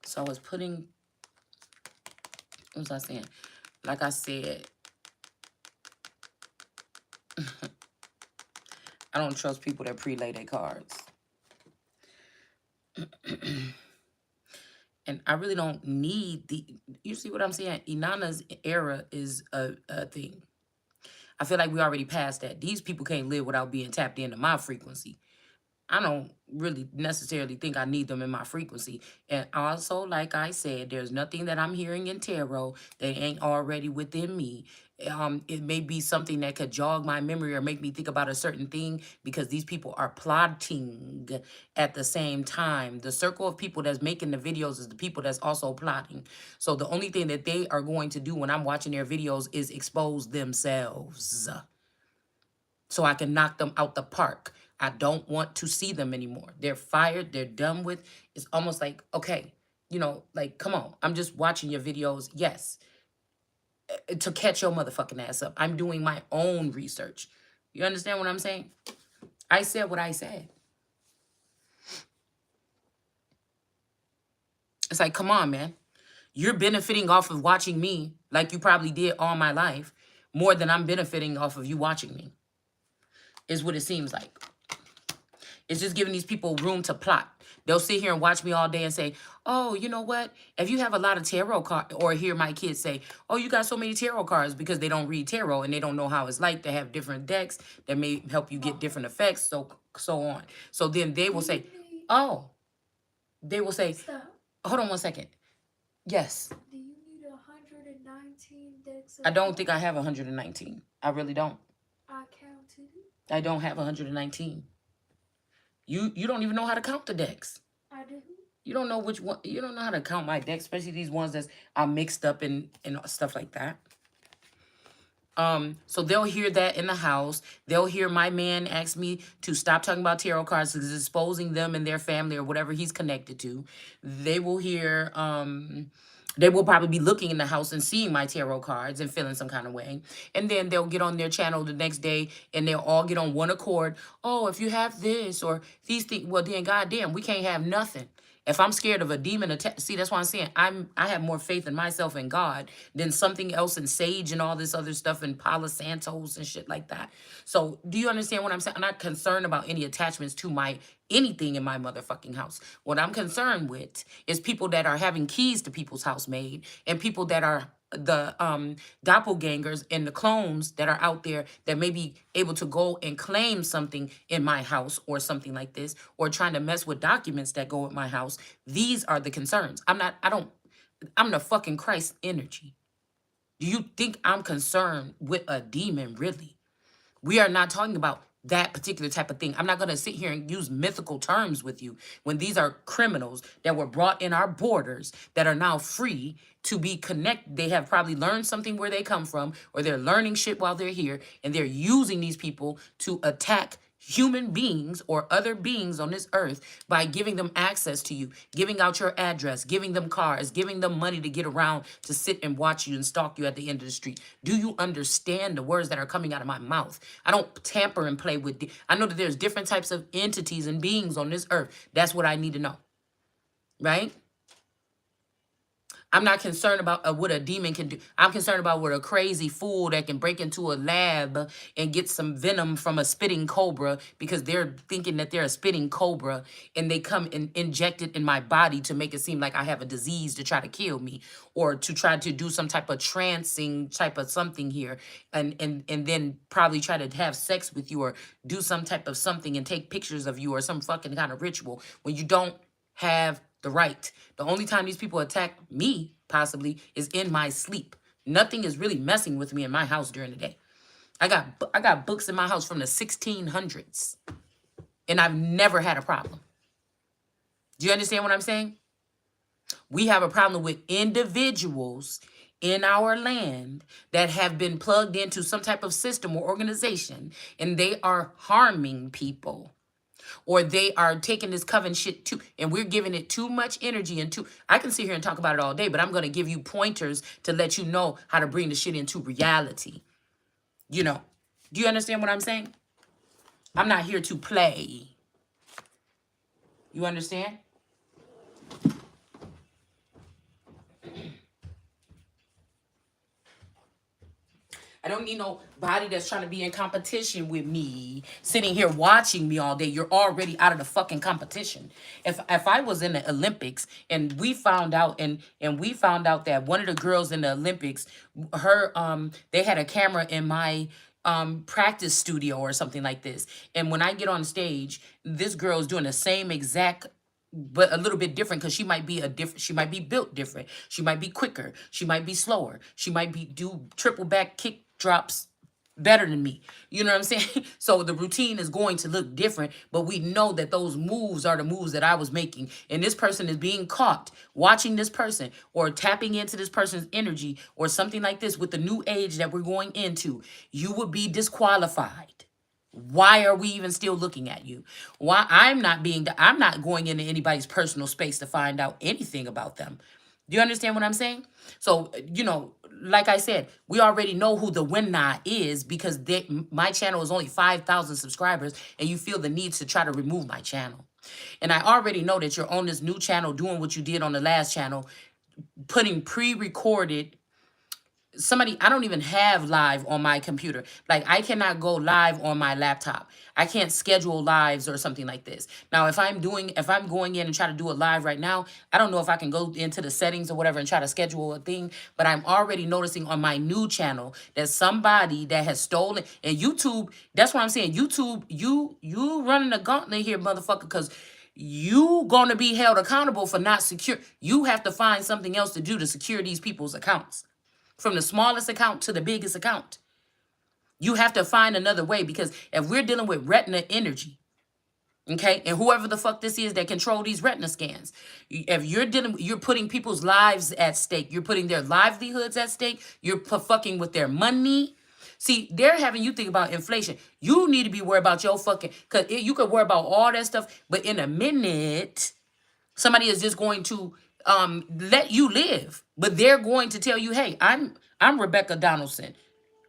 So I was putting, what was I saying? Like I said, I don't trust people that pre-lay their cards. And I really don't need you see what I'm saying? Inanna's era is a thing. I feel like we already passed that. These people can't live without being tapped into my frequency. I don't really necessarily think I need them in my frequency. And also, like I said, there's nothing that I'm hearing in tarot that ain't already within me. It may be something that could jog my memory or make me think about a certain thing because these people are plotting at the same time. The circle of people that's making the videos is the people that's also plotting. So the only thing that they are going to do when I'm watching their videos is expose themselves so I can knock them out the park. I don't want to see them anymore. They're fired. They're done with. It's almost like, okay, like, come on. I'm just watching your videos. Yes, to catch your motherfucking ass up. I'm doing my own research. You understand what I'm saying? I said what I said. It's like, come on, man. You're benefiting off of watching me like you probably did all my life more than I'm benefiting off of you watching me, is what it seems like. It's just giving these people room to plot. They'll sit here and watch me all day and say, oh, you know what? If you have a lot of tarot cards, or hear my kids say, oh, you got so many tarot cards, because they don't read tarot and they don't know how it's like to have different decks that may help you get different effects, so on. So then they will say, oh, they will say, hold on one second. Yes. Do you need 119 decks? I don't think I have 119. I really don't. I counted it. I don't have 119. You don't even know how to count the decks. I do. You don't know which one. You don't know how to count my decks, especially these ones that are mixed up and stuff like that. So they'll hear that in the house. They'll hear my man ask me to stop talking about tarot cards because it's exposing them and their family or whatever he's connected to. They will hear, they will probably be looking in the house and seeing my tarot cards and feeling some kind of way. And then they'll get on their channel the next day and they'll all get on one accord. Oh, if you have this or these things, well then goddamn, we can't have nothing. If I'm scared of a demon attack, see, that's why I'm saying I have more faith in myself and God than something else in sage and all this other stuff and Palo Santos and shit like that. So do you understand what I'm saying? I'm not concerned about any attachments to anything in my motherfucking house. What I'm concerned with is people that are having keys to people's house made and people that are the doppelgangers and the clones that are out there that may be able to go and claim something in my house or something like this, or trying to mess with documents that go with my house. These are the concerns. I'm the fucking Christ energy. Do you think I'm concerned with a demon, really? We are not talking about that particular type of thing. I'm not going to sit here and use mythical terms with you when these are criminals that were brought in our borders that are now free to be connected. They have probably learned something where they come from, or they're learning shit while they're here, and they're using these people to attack human beings or other beings on this earth by giving them access to you, giving out your address, giving them cars, giving them money to get around to sit and watch you and stalk you at the end of the street. Do you understand the words that are coming out of my mouth? I don't tamper and play with. I know that there's different types of entities and beings on this earth. That's what I need to know, right? I'm not concerned about what a demon can do. I'm concerned about what a crazy fool that can break into a lab and get some venom from a spitting cobra because they're thinking that they're a spitting cobra, and they come and inject it in my body to make it seem like I have a disease to try to kill me, or to try to do some type of trancing type of something here, and then probably try to have sex with you or do some type of something and take pictures of you or some fucking kind of ritual when you don't have the right. The only time these people attack me, possibly, is in my sleep. Nothing is really messing with me in my house during the day. I got books in my house from the 1600s, and I've never had a problem. Do you understand what I'm saying? We have a problem with individuals in our land that have been plugged into some type of system or organization, and they are harming people. Or they are taking this coven shit too, and we're giving it too much energy and I can sit here and talk about it all day, but I'm going to give you pointers to let you know how to bring the shit into reality. Do you understand what I'm saying? I'm not here to play. You understand? don't need nobody that's trying to be in competition with me, sitting here watching me all day. You're already out of the fucking competition. If I was in the Olympics and we found out that one of the girls in the Olympics, her they had a camera in my practice studio or something like this. And when I get on stage, this girl is doing the same exact but a little bit different because she might be built different. She might be quicker. She might be slower. She might be do triple back kick drops better than me. You know what I'm saying? So the routine is going to look different, but we know that those moves are the moves that I was making. And this person is being caught watching this person or tapping into this person's energy or something like this with the new age that we're going into. You would be disqualified. Why are we even still looking at you? Why I'm not going into anybody's personal space to find out anything about them. Do you understand what I'm saying? So, like I said, we already know who the winner is because my channel is only 5,000 subscribers and you feel the need to try to remove my channel. And I already know that you're on this new channel doing what you did on the last channel, putting pre-recorded I don't even have live on my computer. Like I cannot go live on my laptop. I can't schedule lives or something like this. Now, if I'm going in and try to do a live right now, I don't know if I can go into the settings or whatever and try to schedule a thing, but I'm already noticing on my new channel that somebody that has stolen and YouTube, that's what I'm saying. YouTube, you running the gauntlet here, motherfucker, because you gonna be held accountable for not secure. You have to find something else to do to secure these people's accounts. From the smallest account to the biggest account. You have to find another way because if we're dealing with retina energy, okay, and whoever the fuck this is that control these retina scans, if you're putting people's lives at stake, you're putting their livelihoods at stake, you're fucking with their money. See, they're having you think about inflation. You need to be worried about your fucking, because you could worry about all that stuff, but in a minute, somebody is just going to let you live, but they're going to tell you, "Hey, I'm Rebecca Donaldson.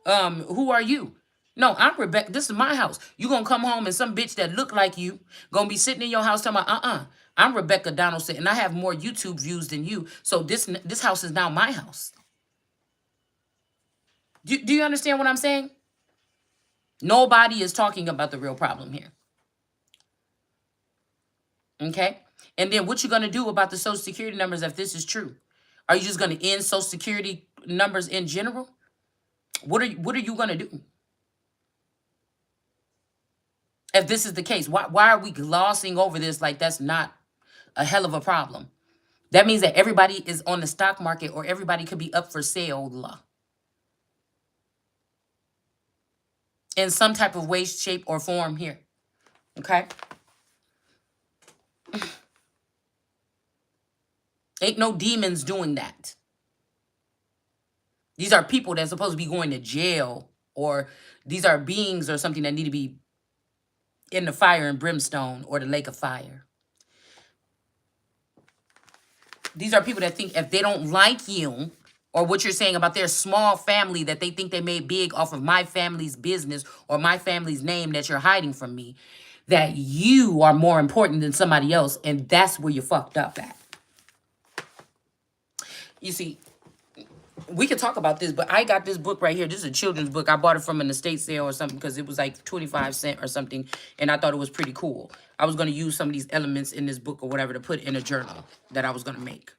Who are you?" No, I'm Rebecca. This is my house. You gonna come home and some bitch that look like you gonna be sitting in your house talking about, I'm Rebecca Donaldson and I have more YouTube views than you. So this house is now my house. Do you understand what I'm saying? Nobody is talking about the real problem here. Okay? And then what you going to do about the Social Security numbers if this is true? Are you just going to end Social Security numbers in general? What are you going to do? If this is the case, why are we glossing over this like that's not a hell of a problem? That means that everybody is on the stock market or everybody could be up for sale in some type of way, shape, or form here. Okay? Ain't no demons doing that. These are people that's supposed to be going to jail, or these are beings or something that need to be in the fire and brimstone or the lake of fire. These are people that think if they don't like you or what you're saying about their small family that they think they made big off of my family's business or my family's name that you're hiding from me, that you are more important than somebody else, and that's where you're fucked up at. You see, we could talk about this, but I got this book right here. This is a children's book. I bought it from an estate sale or something because it was like 25 cents or something, and I thought it was pretty cool. I was going to use some of these elements in this book or whatever to put in a journal that I was going to make.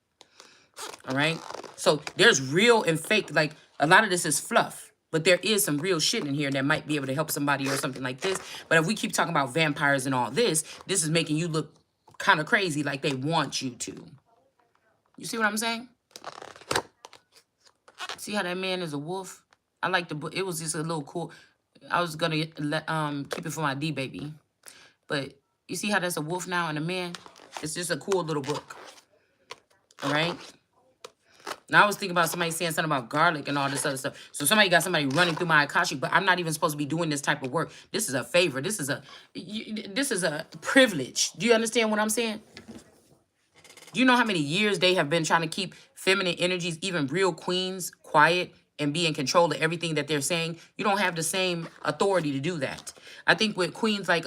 All right? So there's real and fake. Like, a lot of this is fluff, but there is some real shit in here that might be able to help somebody or something like this. But if we keep talking about vampires and all this is making you look kind of crazy like they want you to. You see what I'm saying? See how that man is a wolf? I like the book. It was just a little cool. I was gonna keep it for my D baby, but you see how that's a wolf now and a man? It's just a cool little book. All right. Now I was thinking about somebody saying something about garlic and all this other stuff. So somebody got somebody running through my Akashic, but I'm not even supposed to be doing this type of work. This is a favor. This is a privilege. Do you understand what I'm saying? Do you know how many years they have been trying to keep feminine energies, even real queens, quiet and be in control of everything that they're saying? You don't have the same authority to do that. I think with queens like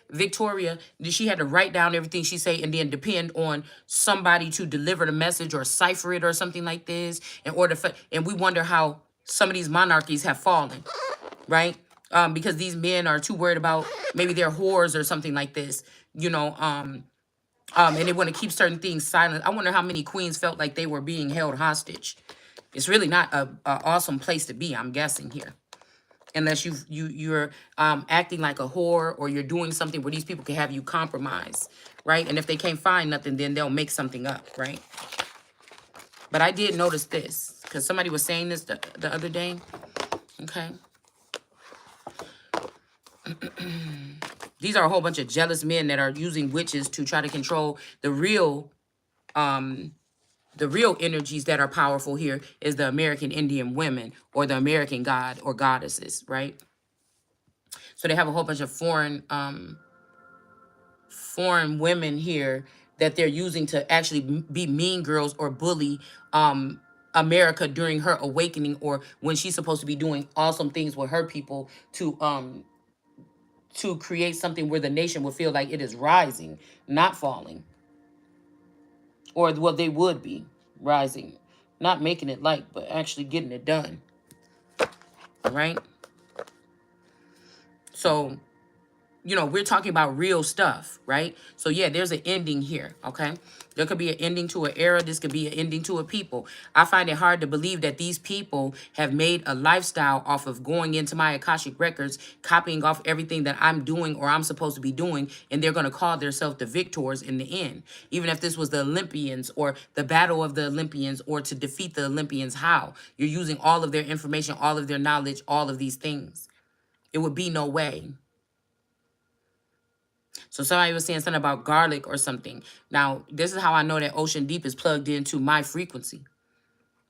Victoria, she had to write down everything she say and then depend on somebody to deliver the message or cipher it or something like this in order for, and we wonder how some of these monarchies have fallen, right? Because these men are too worried about maybe their whores or something like this, you know, and they want to keep certain things silent. I wonder how many queens felt like they were being held hostage. It's really not a awesome place to be, I'm guessing here. Unless you're acting like a whore, or you're doing something where these people can have you compromise, right? And if they can't find nothing, then they'll make something up, right? But I did notice this, because somebody was saying this the other day. Okay. These are a whole bunch of jealous men that are using witches to try to control the real energies that are powerful here is the American Indian women, or the American god or goddesses, right? So they have a whole bunch of foreign women here that they're using to actually be mean girls or bully America during her awakening, or when she's supposed to be doing awesome things with her people to create something where the nation will feel like it is rising, not falling. Or, well, they would be rising, not making it light, but actually getting it done, right? So, you know, we're talking about real stuff, right? So yeah, there's an ending here, okay? There could be an ending to an era. This could be an ending to a people. I find it hard to believe that these people have made a lifestyle off of going into my Akashic records, copying off everything that I'm doing or I'm supposed to be doing, and they're going to call themselves the victors in the end. Even if this was the Olympians or the battle of the Olympians, or to defeat the Olympians, how? You're using all of their information, all of their knowledge, all of these things. It would be no way. So somebody was saying something about garlic or something. Now, this is how I know that Ocean Deep is plugged into my frequency,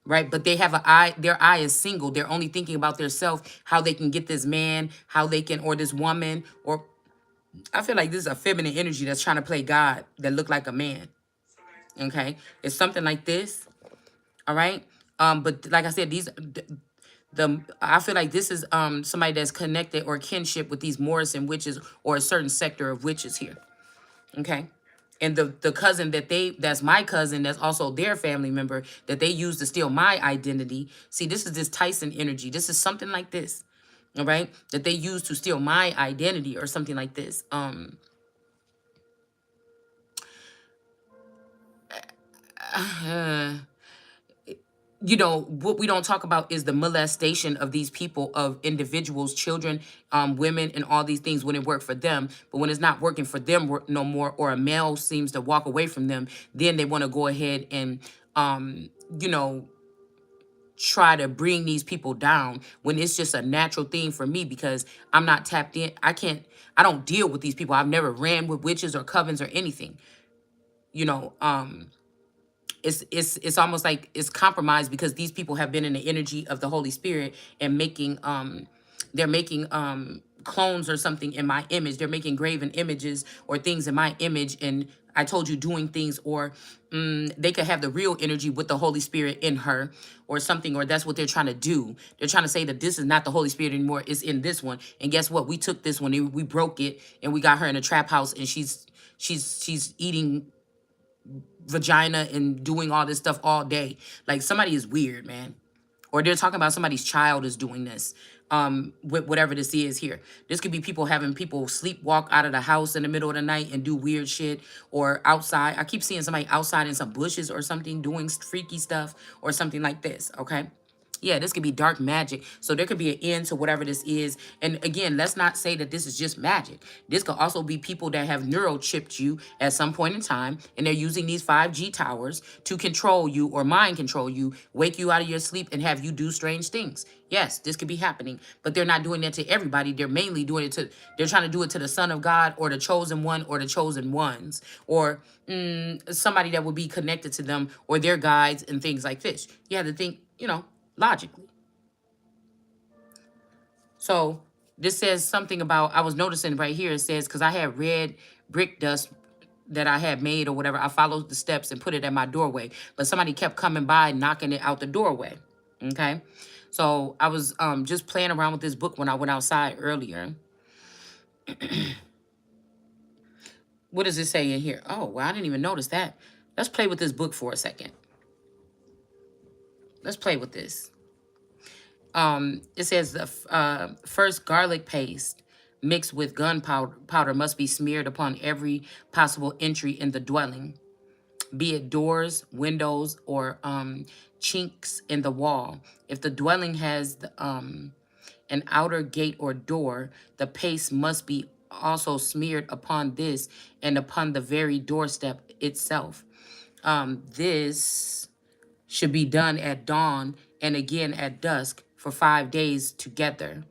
right? But they have an eye, their eye is single. They're only thinking about their self, how they can get this man, how they can, or this woman, or I feel like this is a feminine energy that's trying to play God that look like a man, okay? It's something like this, all right? But like I said, I feel like this is somebody that's connected or kinship with these Morrison witches, or a certain sector of witches here. Okay. And the cousin that's my cousin, that's also their family member, that they use to steal my identity. See, this is this Tyson energy. This is something like this. All right. That they use to steal my identity or something like this. You know, what we don't talk about is the molestation of these people, of individuals, children, women, and all these things when it worked for them. But when it's not working for them no more, or a male seems to walk away from them, then they want to go ahead and, you know, try to bring these people down, when it's just a natural thing for me, because I'm not tapped in. I don't deal with these people. I've never ran with witches or covens or anything, you know. It's almost like it's compromised, because these people have been in the energy of the Holy Spirit and making they're making clones or something in my image. They're making graven images or things in my image, and I told you, doing things, or they could have the real energy with the Holy Spirit in her or something, or that's what they're trying to do. They're trying to say that this is not the Holy Spirit anymore, it's in this one. And guess what? We took this one and we broke it, and we got her in a trap house, and she's eating vagina and doing all this stuff all day. Like, somebody is weird, man. Or they're talking about somebody's child is doing this, with whatever this is here. This could be people having people sleepwalk out of the house in the middle of the night and do weird shit, or outside. I keep seeing somebody outside in some bushes or something doing freaky stuff or something like this, okay? Yeah, this could be dark magic. So there could be an end to whatever this is. And again, let's not say that this is just magic. This could also be people that have neurochipped you at some point in time, and they're using these 5G towers to control you or mind control you, wake you out of your sleep, and have you do strange things. Yes, this could be happening, but they're not doing that to everybody. They're mainly doing it to, they're trying to do it to the Son of God, or the chosen one, or the chosen ones, or somebody that would be connected to them, or their guides and things like this. You have to think, you know, logically. So this says something about, I was noticing right here, it says, because I had red brick dust that I had made or whatever, I followed the steps and put it at my doorway, but somebody kept coming by, knocking it out the doorway. Okay. So I was just playing around with this book when I went outside earlier. What does it say in here? Oh, well, I didn't even notice that. Let's play with this book for a second. Let's play with this. It says the first garlic paste mixed with gunpowder must be smeared upon every possible entry in the dwelling, be it doors, windows, or chinks in the wall. If the dwelling has an outer gate or door, the paste must be also smeared upon this and upon the very doorstep itself. This should be done at dawn and again at dusk for 5 days together.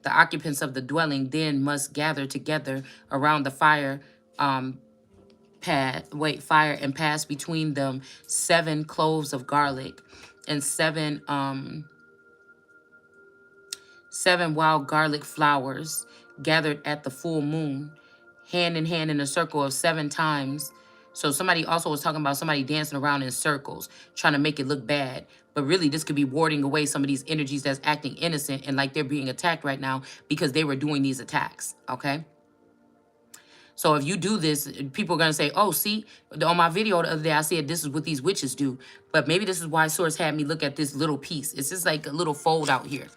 The occupants of the dwelling then must gather together around the fire and pass between them 7 cloves of garlic and seven wild garlic flowers gathered at the full moon, hand in hand in a circle of 7 times. So somebody also was talking about somebody dancing around in circles, trying to make it look bad. But really, this could be warding away some of these energies that's acting innocent and like they're being attacked right now because they were doing these attacks, okay? So if you do this, people are going to say, oh, see, on my video the other day, I said this is what these witches do. But maybe this is why Source had me look at this little piece. It's just like a little fold out here.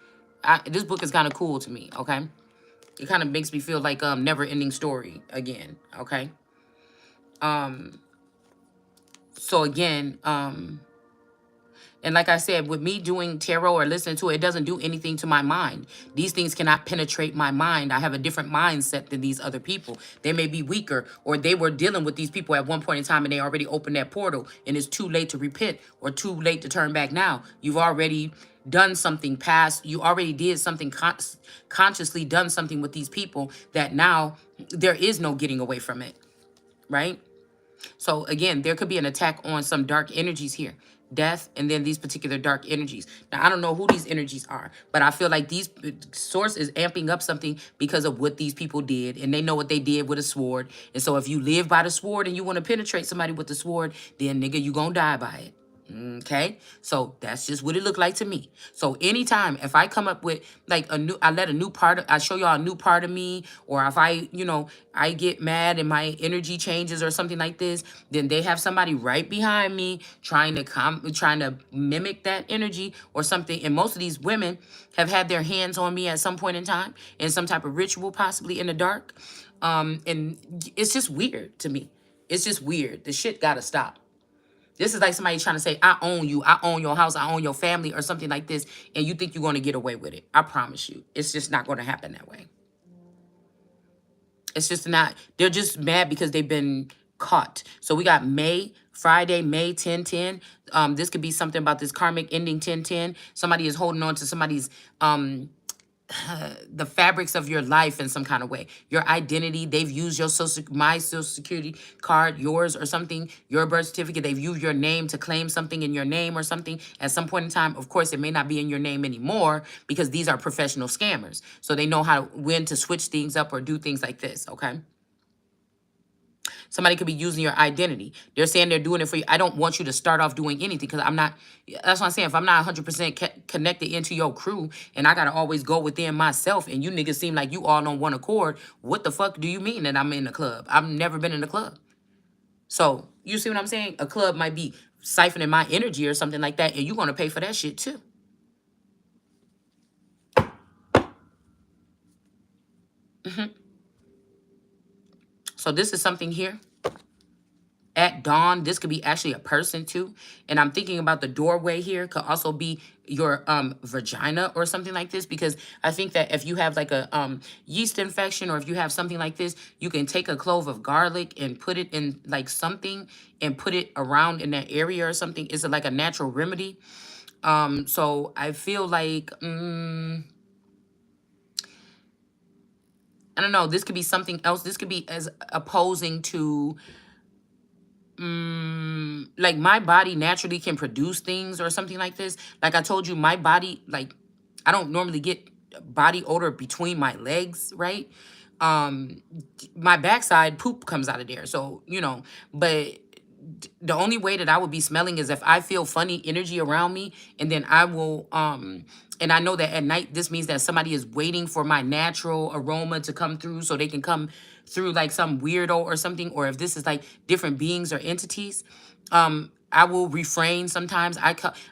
This book is kind of cool to me, okay? It kind of makes me feel like Never Ending Story again, okay? So again, and like I said, with me doing tarot or listening to it, it doesn't do anything to my mind. These things cannot penetrate my mind. I have a different mindset than these other people. They may be weaker, or they were dealing with these people at one point in time and they already opened that portal and it's too late to repent or too late to turn back now. You've already done something past. You already did something consciously done something with these people that now there is no getting away from it, right? So again, there could be an attack on some dark energies here. Death, and then these particular dark energies. Now, I don't know who these energies are, but I feel like these source is amping up something because of what these people did, and they know what they did with a sword. And so if you live by the sword and you want to penetrate somebody with the sword, then nigga, you gonna die by it. Okay, so that's just what it looked like to me. So anytime if I come up with like I show y'all a new part of me, or if I get mad and my energy changes or something like this, then they have somebody right behind me trying to mimic that energy or something. And most of these women have had their hands on me at some point in time in some type of ritual, possibly in the dark. And it's just weird to me. It's just weird. The shit gotta stop. This is like somebody trying to say, I own you, I own your house, I own your family, or something like this, and you think you're going to get away with it. I promise you. It's just not going to happen that way. It's just not. They're just mad because they've been caught. So we got Friday, May 10/10. This could be something about this karmic ending 10/10. Somebody is holding on to somebody's the fabrics of your life in some kind of way. Your identity, they've used your my social security card, yours or something, your birth certificate. They've used your name to claim something in your name or something at some point in time. Of course, it may not be in your name anymore because these are professional scammers. So they know when to switch things up or do things like this, okay? Somebody could be using your identity. They're saying they're doing it for you. I don't want you to start off doing anything because I'm not. That's what I'm saying. If I'm not 100% connected into your crew and I got to always go within myself and you niggas seem like you all on one accord, what the fuck do you mean that I'm in the club? I've never been in a club. So you see what I'm saying? A club might be siphoning my energy or something like that, and you're going to pay for that shit too. So this is something here. At dawn, this could be actually a person too. And I'm thinking about the doorway here could also be your vagina or something like this, because I think that if you have like a yeast infection or if you have something like this, you can take a clove of garlic and put it in like something and put it around in that area or something. It's like a natural remedy. So I feel like I don't know, this could be something else. This could be as opposing to like my body naturally can produce things or something like this. Like I told you, my body, like I don't normally get body odor between my legs, right? My backside poop comes out of there. So, but the only way that I would be smelling is if I feel funny energy around me, and then I will and I know that at night this means that somebody is waiting for my natural aroma to come through so they can come through like some weirdo or something, or if this is like different beings or entities. I will refrain sometimes.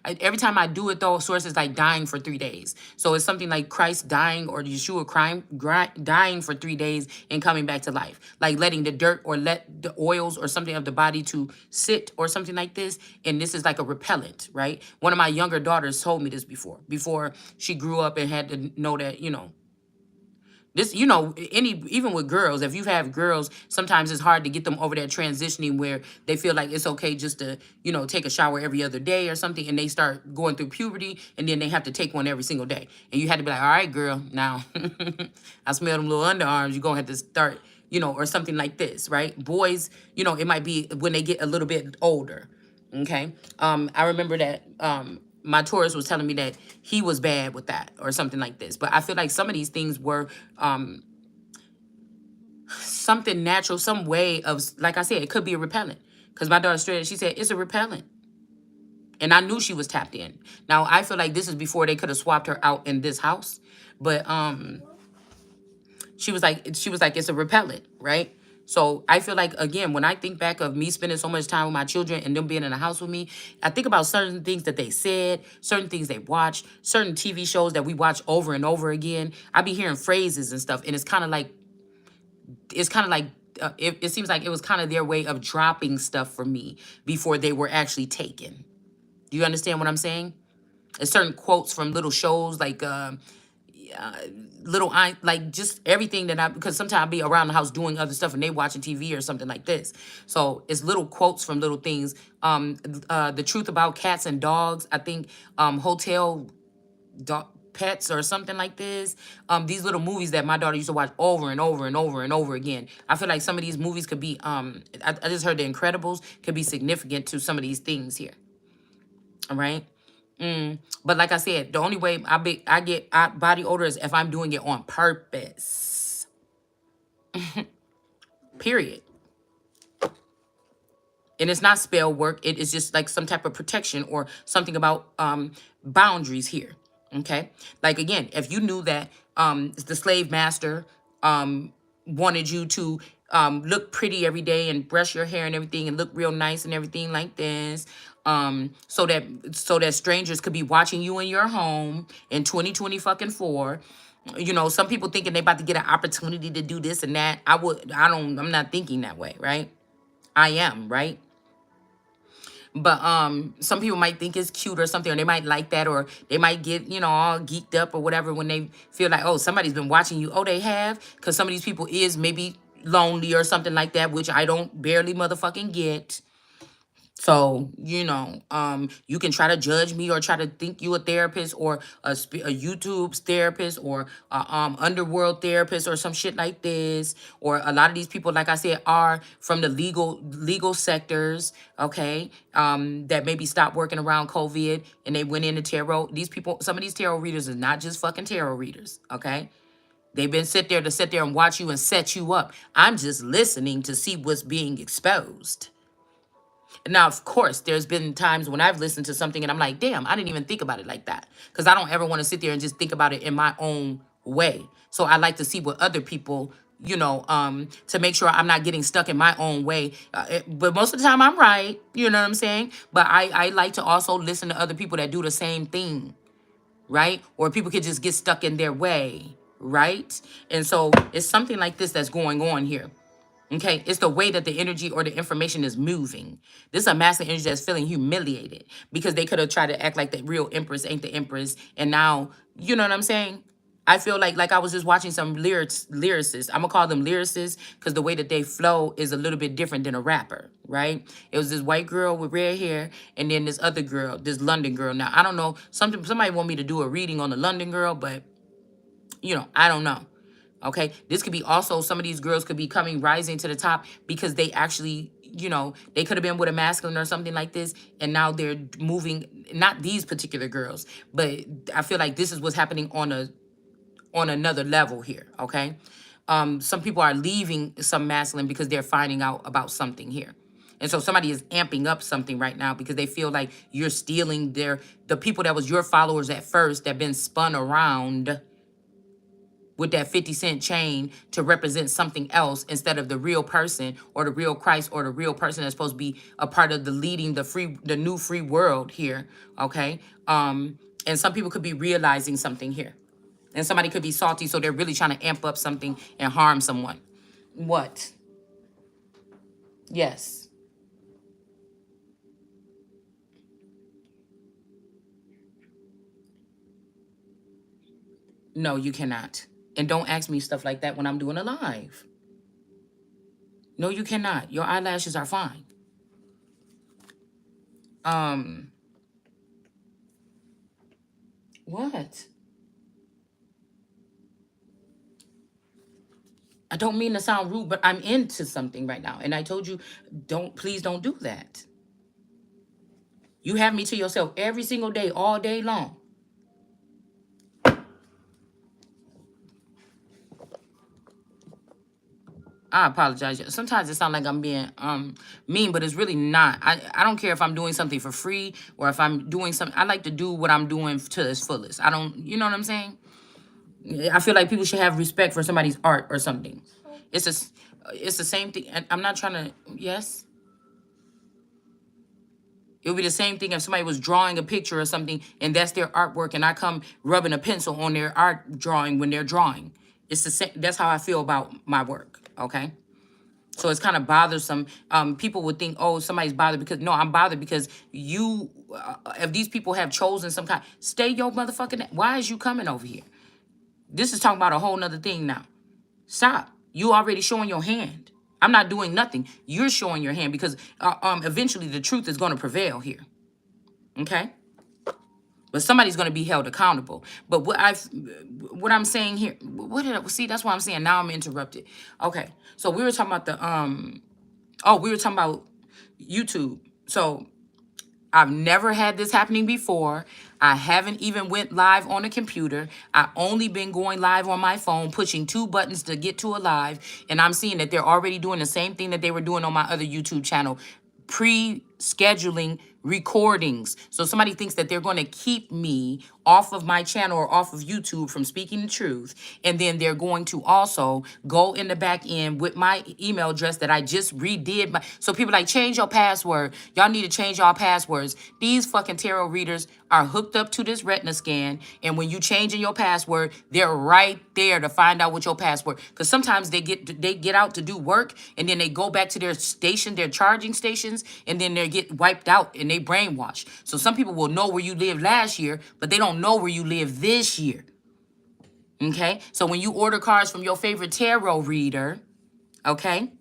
Every time I do it though, source is like dying for 3 days. So it's something like Christ dying or Yeshua dying for 3 days and coming back to life. Like letting the dirt or let the oils or something of the body to sit or something like this. And this is like a repellent, right? One of my younger daughters told me this before she grew up and had to know that, this, even with girls, if you have girls, sometimes it's hard to get them over that transitioning where they feel like it's okay just to, take a shower every other day or something, and they start going through puberty, and then they have to take one every single day. And you had to be like, all right, girl, now I smell them little underarms. You're going to have to start, or something like this, right? Boys, it might be when they get a little bit older. Okay. I remember that my tourist was telling me that he was bad with that or something like this. But I feel like some of these things were something natural, some way of, like I said, it could be a repellent. Because my daughter straight, she said, it's a repellent. And I knew she was tapped in. Now, I feel like this is before they could have swapped her out in this house. But she was like, it's a repellent, right? So I feel like, again, when I think back of me spending so much time with my children and them being in the house with me, I think about certain things that they said, certain things they watched, certain TV shows that we watch over and over again. I be hearing phrases and stuff, and it's kind of like, it seems like it was kind of their way of dropping stuff for me before they were actually taken. Do you understand what I'm saying? There's certain quotes from little shows like like just everything that because sometimes I'll be around the house doing other stuff and they watching TV or something like this. So it's little quotes from little things. The Truth About Cats and Dogs, I think, Hotel Pets or something like this. These little movies that my daughter used to watch over and over and over and over again. I feel like some of these movies could be, I just heard The Incredibles could be significant to some of these things here. All right. But like I said, the only way I get body odor is if I'm doing it on purpose. Period. And it's not spell work. It is just like some type of protection or something about boundaries here. Okay. Like, again, if you knew that the slave master wanted you to look pretty every day and brush your hair and everything and look real nice and everything like this, so that strangers could be watching you in your home in 2024. Some people thinking they about to get an opportunity to do this and that. I'm not thinking that way, right? I am, right? But some people might think it's cute or something, or they might like that, or they might get, all geeked up or whatever when they feel like, oh, somebody's been watching you. Oh, they have? Because some of these people is maybe lonely or something like that, which I don't barely motherfucking get. So, you can try to judge me or try to think you a therapist or a YouTube's therapist or a underworld therapist or some shit like this. Or a lot of these people, like I said, are from the legal sectors, okay, that maybe stopped working around COVID and they went into tarot. These people, some of these tarot readers is not just fucking tarot readers, okay? They've been sit there and watch you and set you up. I'm just listening to see what's being exposed. Now, of course, there's been times when I've listened to something and I'm like, damn, I didn't even think about it like that. Because I don't ever want to sit there and just think about it in my own way. So I like to see what other people, to make sure I'm not getting stuck in my own way. But most of the time I'm right. You know what I'm saying? But I like to also listen to other people that do the same thing. Right? Or people could just get stuck in their way. Right? And so it's something like this that's going on here. Okay, it's the way that the energy or the information is moving. This is a masculine energy that's feeling humiliated because they could have tried to act like the real empress ain't the empress. And now, you know what I'm saying? I feel like I was just watching some lyricists. I'm going to call them lyricists because the way that they flow is a little bit different than a rapper, right? It was this white girl with red hair and then this other girl, this London girl. Now, I don't know. Somebody want me to do a reading on the London girl, but, I don't know. Okay, this could be also some of these girls could be rising to the top because they actually, they could have been with a masculine or something like this. And now they're moving, not these particular girls, but I feel like this is what's happening on another level here. Okay, some people are leaving some masculine because they're finding out about something here. And so somebody is amping up something right now because they feel like you're stealing the people that was your followers at first that been spun around with that 50-cent chain to represent something else instead of the real person or the real Christ or the real person that's supposed to be a part of the leading the new free world here, okay? And some people could be realizing something here. And somebody could be salty, so they're really trying to amp up something and harm someone. What? Yes. No, you cannot. And don't ask me stuff like that when I'm doing a live. No, you cannot. Your eyelashes are fine. What? I don't mean to sound rude, but I'm into something right now. And I told you, please don't do that. You have me to yourself every single day, all day long. I apologize. Sometimes it sounds like I'm being mean, but it's really not. I don't care if I'm doing something for free or if I'm doing something. I like to do what I'm doing to its fullest. I don't, you know what I'm saying? I feel like people should have respect for somebody's art or something. It's the same thing. And I'm not trying to, yes? It would be the same thing if somebody was drawing a picture or something and that's their artwork and I come rubbing a pencil on their art drawing when they're drawing. It's the same. That's how I feel about my work, okay? So it's kind of bothersome. People would think, oh, somebody's bothered because, no, I'm bothered because you, if these people have chosen some kind, stay your motherfucking, why is you coming over here? This is talking about a whole nother thing now. Stop. You already showing your hand. I'm not doing nothing. You're showing your hand because eventually the truth is going to prevail here. Okay? But somebody's going to be held accountable. But what I'm saying here, see, that's why I'm saying now I'm interrupted. Okay. So we were talking about we were talking about YouTube. So I've never had this happening before. I haven't even went live on a computer. I only been going live on my phone, pushing 2 buttons to get to a live. And I'm seeing that they're already doing the same thing that they were doing on my other YouTube channel, pre-scheduling recordings. So somebody thinks that they're going to keep me off of my channel or off of YouTube from speaking the truth. And then they're going to also go in the back end with my email address that I just redid. So people like, change your password. Y'all need to change y'all passwords. These fucking tarot readers are hooked up to this retina scan. And when you change in your password, they're right there to find out what your password. Because sometimes they get out to do work and then they go back to their station, their charging stations, and then they get wiped out and they brainwashed. So some people will know where you lived last year, but they don't know where you live this year. Okay? So when you order cards from your favorite tarot reader, okay?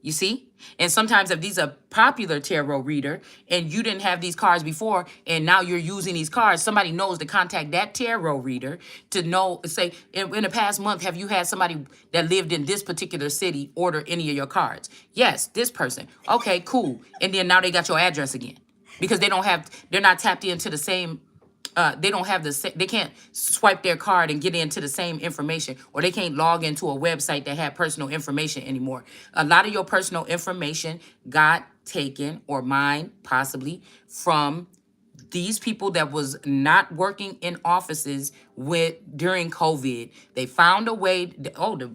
You see? And sometimes if these are popular tarot reader and you didn't have these cards before and now you're using these cards, somebody knows to contact that tarot reader to know, say, in the past month, have you had somebody that lived in this particular city order any of your cards? Yes, this person. Okay, cool. And then now they got your address again because they're not tapped into the same they don't have they can't swipe their card and get into the same information, or they can't log into a website that had personal information anymore. A lot of your personal information got taken, or mine possibly, from these people that was not working in offices during COVID. They found a way, the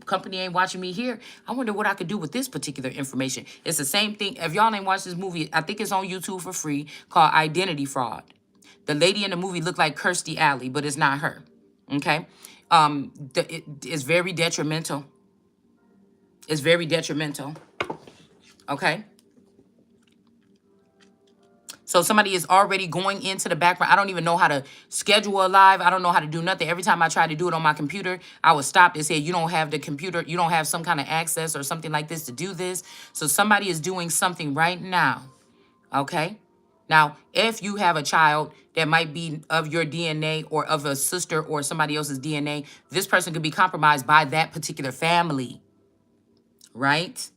company ain't watching me here. I wonder what I could do with this particular information. It's the same thing. If y'all ain't watched this movie, I think it's on YouTube for free, called Identity Fraud. The lady in the movie looked like Kirstie Alley, but it's not her. Okay? It's very detrimental. It's very detrimental. Okay? So somebody is already going into the background. I don't even know how to schedule a live. I don't know how to do nothing. Every time I try to do it on my computer, I was stopped and said, you don't have the computer, you don't have some kind of access or something like this to do this. So somebody is doing something right now. Okay? Now, if you have a child that might be of your DNA or of a sister or somebody else's DNA, this person could be compromised by that particular family, right?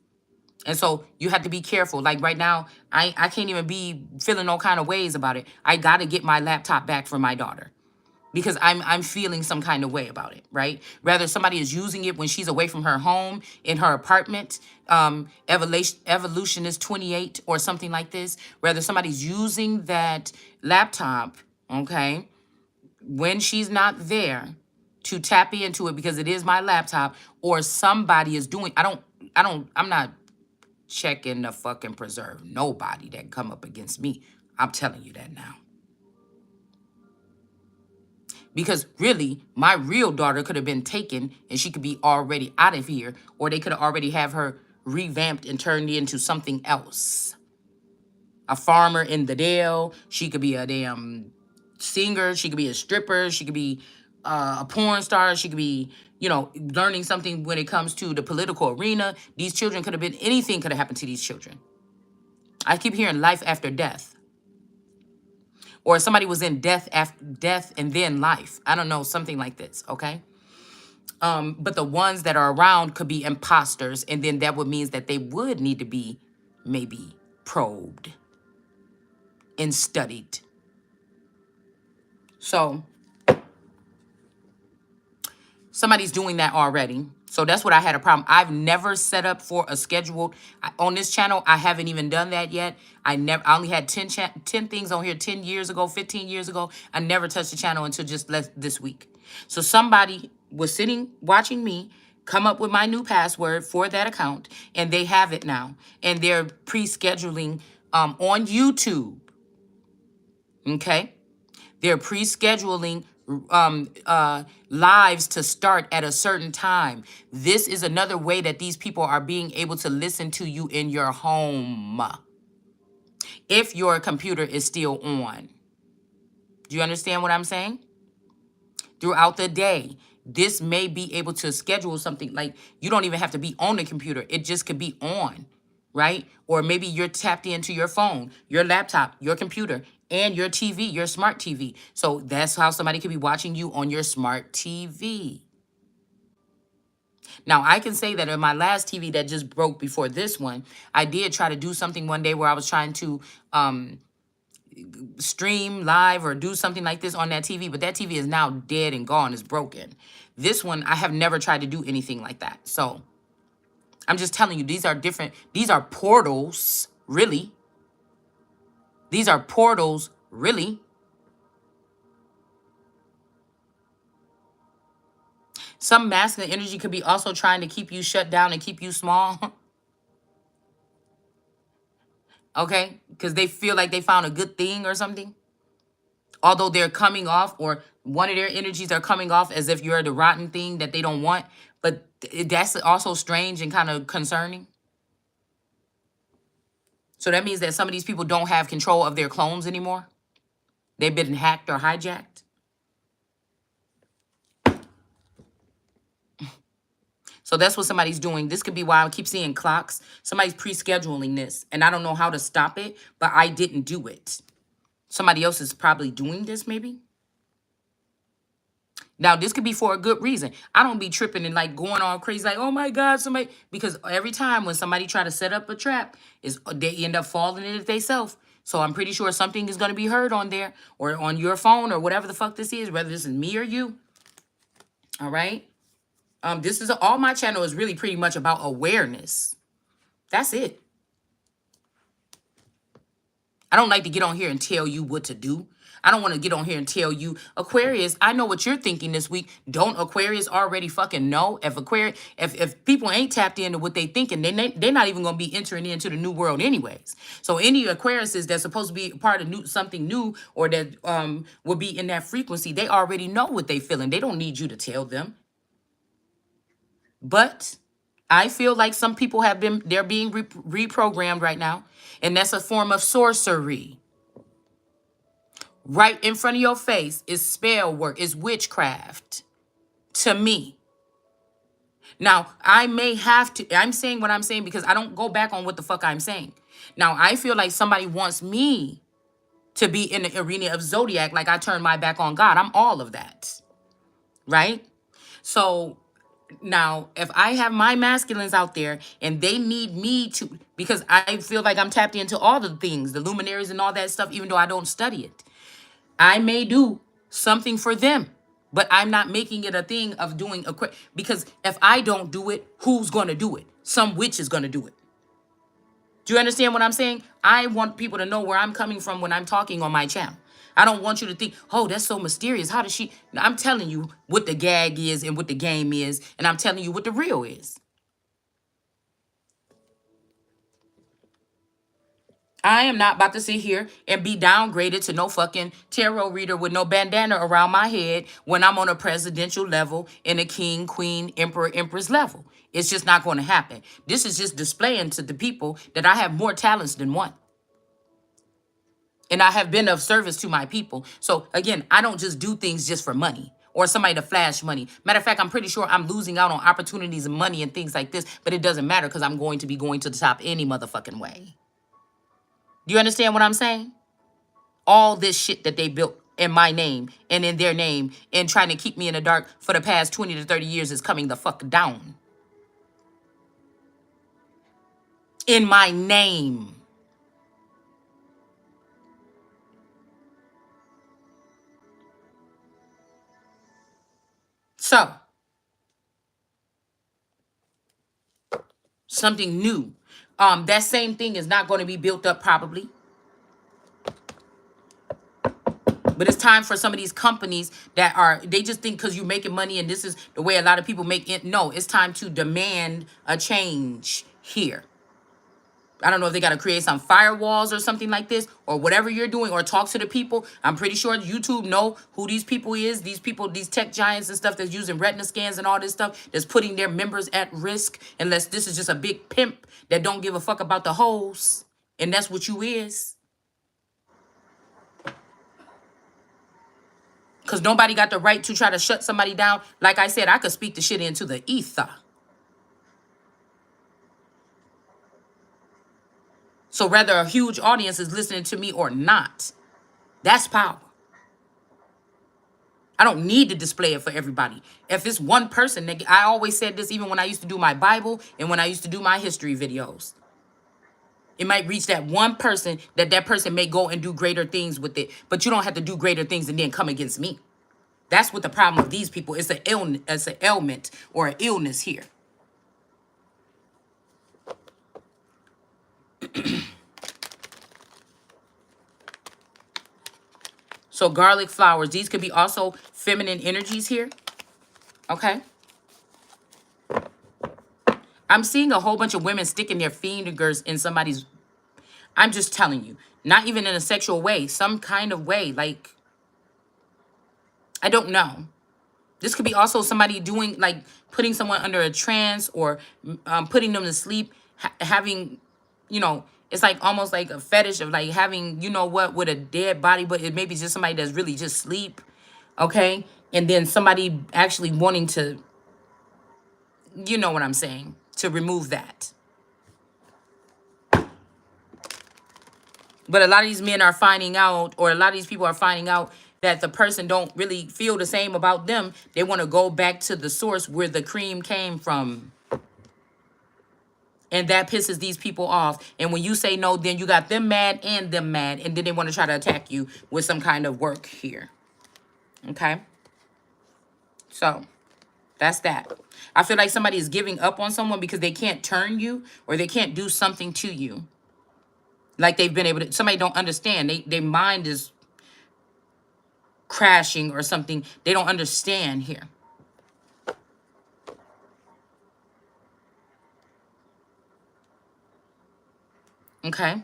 And so you have to be careful. Like right now, I can't even be feeling no kind of ways about it. I got to get my laptop back for my daughter because I'm feeling some kind of way about it, right? Rather somebody is using it when she's away from her home, in her apartment, Evolutionist 28 or something like this. Rather somebody's using that laptop, okay, when she's not there to tap into it because it is my laptop or somebody is doing, I'm not checking the fucking preserve nobody that come up against me. I'm telling you that now. Because really, my real daughter could have been taken and she could be already out of here, or they could have already have her revamped and turned into something else. A farmer in the Dale. She could be a damn singer. She could be a stripper. She could be a porn star. She could be, learning something when it comes to the political arena. These children could have been, anything could have happened to these children. I keep hearing life after death. Or somebody was in death after death and then life. I don't know, something like this, okay? But the ones that are around could be imposters, and then that would mean that they would need to be maybe probed and studied. So somebody's doing that already. So that's what I had a problem. I've never set up for a scheduled on this channel. I haven't even done that yet. I only had 10 things on here 10 years ago, 15 years ago. I never touched the channel until just this week. So somebody was sitting watching me come up with my new password for that account, and they have it now. And they're pre-scheduling on YouTube. Okay? They're pre-scheduling lives to start at a certain time. This is another way that these people are being able to listen to you in your home. If your computer is still on. Do you understand what I'm saying? Throughout the day, this may be able to schedule something like you don't even have to be on the computer. It just could be on, right? Or maybe you're tapped into your phone, your laptop, your computer, and your TV, your smart TV. So that's how somebody could be watching you on your smart TV. Now, I can say that in my last TV that just broke before this one, I did try to do something one day where I was trying to stream live or do something like this on that TV, but that TV is now dead and gone, it's broken. This one, I have never tried to do anything like that. So I'm just telling you, these are different. These are portals, really. These are portals, really. Some masculine energy could be also trying to keep you shut down and keep you small. Okay? Because they feel like they found a good thing or something. Although they're coming off, or one of their energies are coming off as if you're the rotten thing that they don't want. But that's also strange and kind of concerning. So that means that some of these people don't have control of their clones anymore. They've been hacked or hijacked. So that's what somebody's doing. This could be why I keep seeing clocks. Somebody's pre-scheduling this, and I don't know how to stop it, but I didn't do it. Somebody else is probably doing this, maybe. Now, this could be for a good reason. I don't be tripping and like going all crazy, like, oh my God, somebody. Because every time when somebody try to set up a trap, they end up falling in it themselves. So I'm pretty sure something is going to be heard on there or on your phone or whatever the fuck this is, whether this is me or you. All right. This is all my channel is really pretty much about awareness. That's it. I don't like to get on here and tell you what to do. I don't want to get on here and tell you, Aquarius, I know what you're thinking this week. Don't Aquarius already fucking know? If people ain't tapped into what they thinking, they're not even going to be entering into the new world anyways. So any Aquariuses that's supposed to be part of something new or that will be in that frequency, they already know what they feeling. They don't need you to tell them. But I feel like some people they're being reprogrammed right now. And that's a form of sorcery. Right in front of your face is spell work, is witchcraft to me. Now, I may have to, I'm saying what I'm saying because I don't go back on what the fuck I'm saying. Now, I feel like somebody wants me to be in the arena of Zodiac, like I turn my back on God. I'm all of that, right? So now, if I have my masculines out there and they need me to, because I feel like I'm tapped into all the things, the luminaries and all that stuff, even though I don't study it. I may do something for them, but I'm not making it a thing of doing because if I don't do it, who's going to do it? Some witch is going to do it. Do you understand what I'm saying? I want people to know where I'm coming from when I'm talking on my channel. I don't want you to think, oh, that's so mysterious. How does she? I'm telling you what the gag is and what the game is, and I'm telling you what the real is. I am not about to sit here and be downgraded to no fucking tarot reader with no bandana around my head when I'm on a presidential level and a king, queen, emperor, empress level. It's just not going to happen. This is just displaying to the people that I have more talents than one. And I have been of service to my people. So again, I don't just do things just for money or somebody to flash money. Matter of fact, I'm pretty sure I'm losing out on opportunities and money and things like this, but it doesn't matter because I'm going to be going to the top any motherfucking way. Do you understand what I'm saying? All this shit that they built in my name and in their name and trying to keep me in the dark for the past 20 to 30 years is coming the fuck down. In my name. So, something new. That same thing is not going to be built up probably. But it's time for some of these companies that are, they just think because you're making money and this is the way a lot of people make it. No, it's time to demand a change here. I don't know if they got to create some firewalls or something like this or whatever you're doing or talk to the people. I'm pretty sure YouTube know who these people is. These people, these tech giants and stuff that's using retina scans and all this stuff that's putting their members at risk unless this is just a big pimp that don't give a fuck about the hoes. And that's what you is. Because nobody got the right to try to shut somebody down. Like I said, I could speak the shit into the ether. So whether a huge audience is listening to me or not, that's power. I don't need to display it for everybody. If it's one person, I always said this even when I used to do my Bible and when I used to do my history videos. It might reach that one person that person may go and do greater things with it. But you don't have to do greater things and then come against me. That's what the problem of these people. It's an ailment or an illness here. So garlic flowers. These could be also feminine energies here. Okay. I'm seeing a whole bunch of women sticking their fingers in somebody's. I'm just telling you. Not even in a sexual way. Some kind of way. Like, I don't know. This could be also somebody doing, like, putting someone under a trance or putting them to sleep, having, you know, it's like almost like a fetish of like having, you know what, with a dead body, but it may be just somebody that's really just sleep, okay? And then somebody actually wanting to, you know what I'm saying, to remove that. But a lot of these men are finding out, or a lot of these people are finding out that the person don't really feel the same about them. They want to go back to the source where the cream came from. And that pisses these people off. And when you say no, then you got them mad and them mad. And then they want to try to attack you with some kind of work here. Okay? So, that's that. I feel like somebody is giving up on someone because they can't turn you or they can't do something to you. Like they've been able to, somebody don't understand. Their mind is crashing or something. They don't understand here. Okay.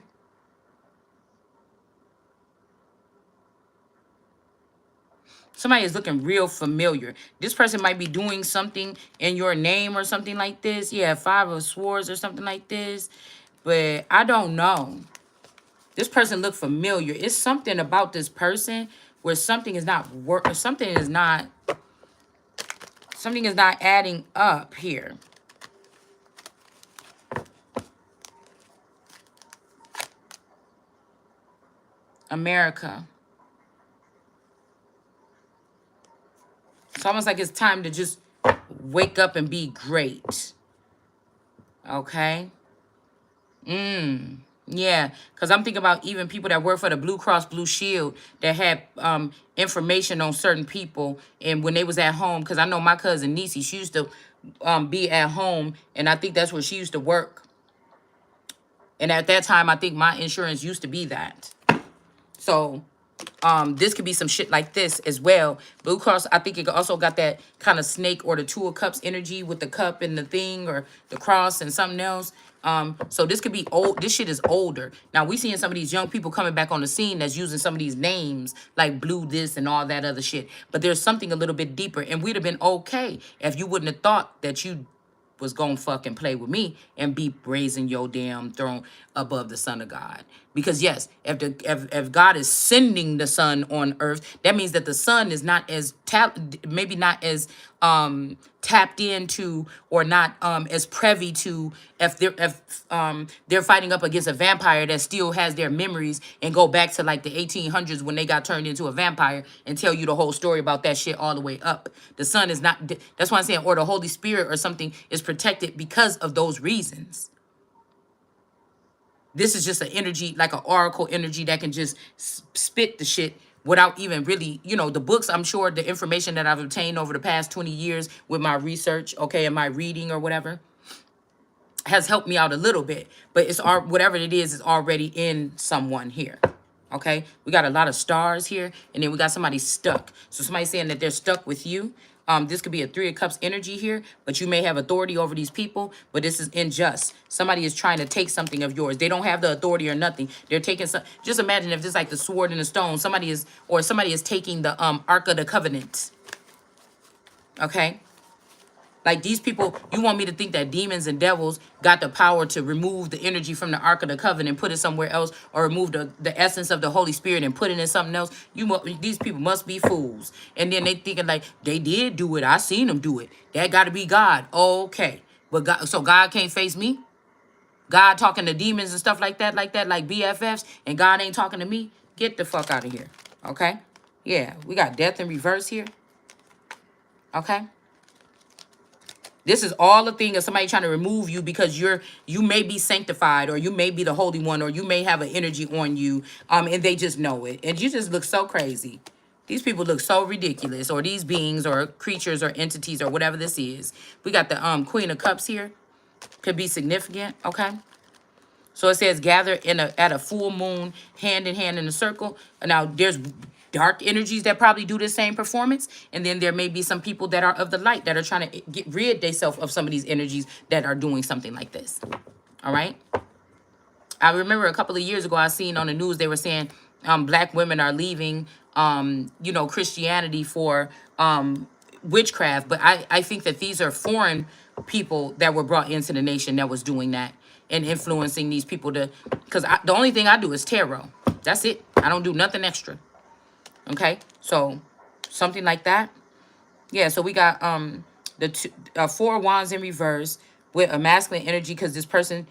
Somebody is looking real familiar. This person might be doing something in your name or something like this. Yeah, 5 of Swords or something like this. But I don't know. This person look familiar. It's something about this person where something is not something is not adding up here. America. It's almost like it's time to just wake up and be great. Okay? Yeah, because I'm thinking about even people that work for the Blue Cross Blue Shield that had information on certain people. And when they was at home, because I know my cousin Niecy, she used to be at home. And I think that's where she used to work. And at that time, I think my insurance used to be that. So this could be some shit like this as well. Blue Cross, I think it also got that kind of snake or the Two of Cups energy with the cup and the thing, or the cross and something else. So this could be old. This shit is older. Now we seeing some of these young people coming back on the scene that's using some of these names like Blue this and all that other shit. But there's something a little bit deeper, and we'd have been okay if you wouldn't have thought that you was gonna fucking play with me and be raising your damn throne above the Son of God. Because yes, if God is sending the Son on earth, that means that the Son is not as maybe not as tapped into, or not as privy to, if they're fighting up against a vampire that still has their memories and go back to like the 1800s when they got turned into a vampire and tell you the whole story about that shit all the way up. The Son is not, that's why I'm saying, or the Holy Spirit or something is protected because of those reasons. This is just an energy, like an oracle energy that can just spit the shit without even really, the books, I'm sure the information that I've obtained over the past 20 years with my research, okay, and my reading or whatever, has helped me out a little bit. But it's whatever it is already in someone here. Okay, we got a lot of stars here, and then we got somebody stuck. So somebody saying that they're stuck with you. This could be a Three of Cups energy here, but you may have authority over these people, but this is unjust. Somebody is trying to take something of yours. They don't have the authority or nothing. They're taking some. Just imagine if this is like the sword and the stone. Somebody is taking the Ark of the Covenant. Okay. Like these people, you want me to think that demons and devils got the power to remove the energy from the Ark of the Covenant and put it somewhere else, or remove the essence of the Holy Spirit and put it in something else? These people must be fools. And then they thinking like, they did do it. I seen them do it. That got to be God. Okay. But God can't face me? God talking to demons and stuff like BFFs, and God ain't talking to me? Get the fuck out of here. Okay? Yeah, we got death in reverse here. Okay? This is all a thing of somebody trying to remove you because you may be sanctified, or you may be the Holy One, or you may have an energy on you, and they just know it. And you just look so crazy. These people look so ridiculous, or these beings or creatures or entities or whatever this is. We got the Queen of Cups here. Could be significant, okay? So it says gather at a full moon, hand in hand in a circle. Now there's dark energies that probably do the same performance, and then there may be some people that are of the light that are trying to get rid themselves of some of these energies that are doing something like this. All right. I remember a couple of years ago I seen on the news they were saying black women are leaving Christianity for witchcraft, but I think that these are foreign people that were brought into the nation that was doing that and influencing these people because the only thing I do is tarot. That's it. I don't do nothing extra. Okay, so something like that. Yeah, so we got the Four of Wands in reverse with a masculine energy, because this person,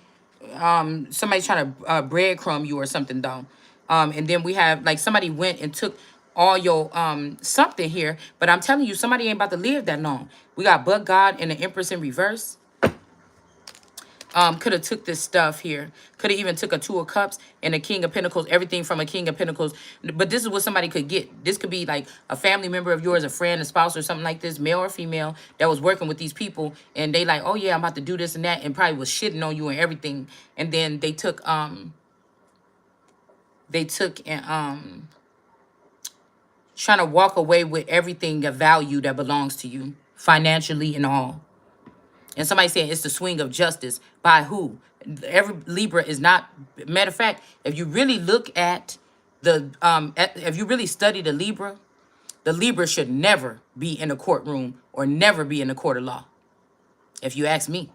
somebody's trying to breadcrumb you or something though. And then we have like somebody went and took all your something here, but I'm telling you, somebody ain't about to live that long. We got But God and the Empress in reverse. Could have took this stuff here. Could have even took a Two of Cups and a King of Pentacles, everything from a King of Pentacles. But this is what somebody could get. This could be like a family member of yours, a friend, a spouse, or something like this, male or female, that was working with these people. And they like, oh yeah, I'm about to do this and that, and probably was shitting on you and everything. And then they took and trying to walk away with everything of value that belongs to you, financially and all. And somebody saying it's the swing of justice. By who? Every Libra is not. Matter of fact, if you really look at if you really study the Libra should never be in a courtroom or never be in a court of law. If you ask me.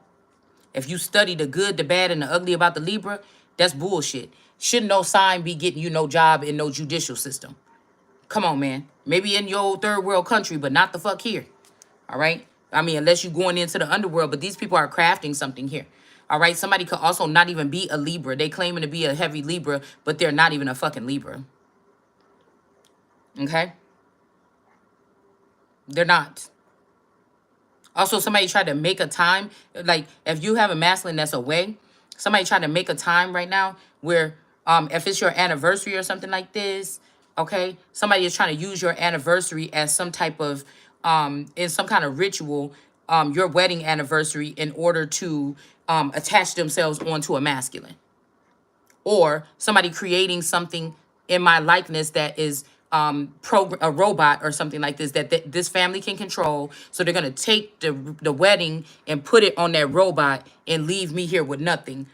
If you study the good, the bad, and the ugly about the Libra, that's bullshit. Should no sign be getting you no job in no judicial system? Come on, man. Maybe in your third world country, but not the fuck here. All right? I mean, unless you're going into the underworld, but these people are crafting something here. All right? Somebody could also not even be a Libra. They claiming to be a heavy Libra, but they're not even a fucking Libra. Okay? They're not. Also, somebody tried to make a time. Like, if you have a masculine that's away, somebody tried to make a time right now where if it's your anniversary or something like this, okay, somebody is trying to use your anniversary as some type of in some kind of ritual, your wedding anniversary, in order to attach themselves onto a masculine. or somebody creating something in my likeness that is a robot or something like this that this family can control. So they're gonna take the wedding and put it on that robot and leave me here with nothing.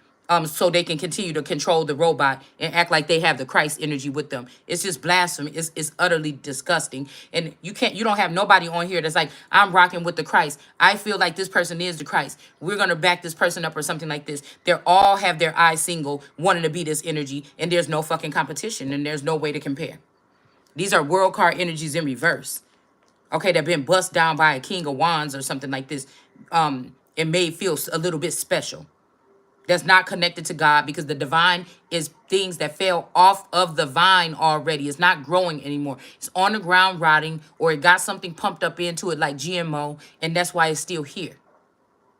So they can continue to control the robot and act like they have the Christ energy with them. It's just blasphemy. It's utterly disgusting. And you don't have nobody on here that's like, I'm rocking with the Christ. I feel like this person is the Christ. We're gonna back this person up or something like this. They're all have their eyes single, wanting to be this energy, and there's no fucking competition and there's no way to compare. These are world card energies in reverse. Okay, they've been bust down by a king of wands or something like this, and made feel a little bit special. That's not connected to God, because the divine is things that fell off of the vine already. It's not growing anymore. It's on the ground rotting, or it got something pumped up into it like GMO, and that's why it's still here.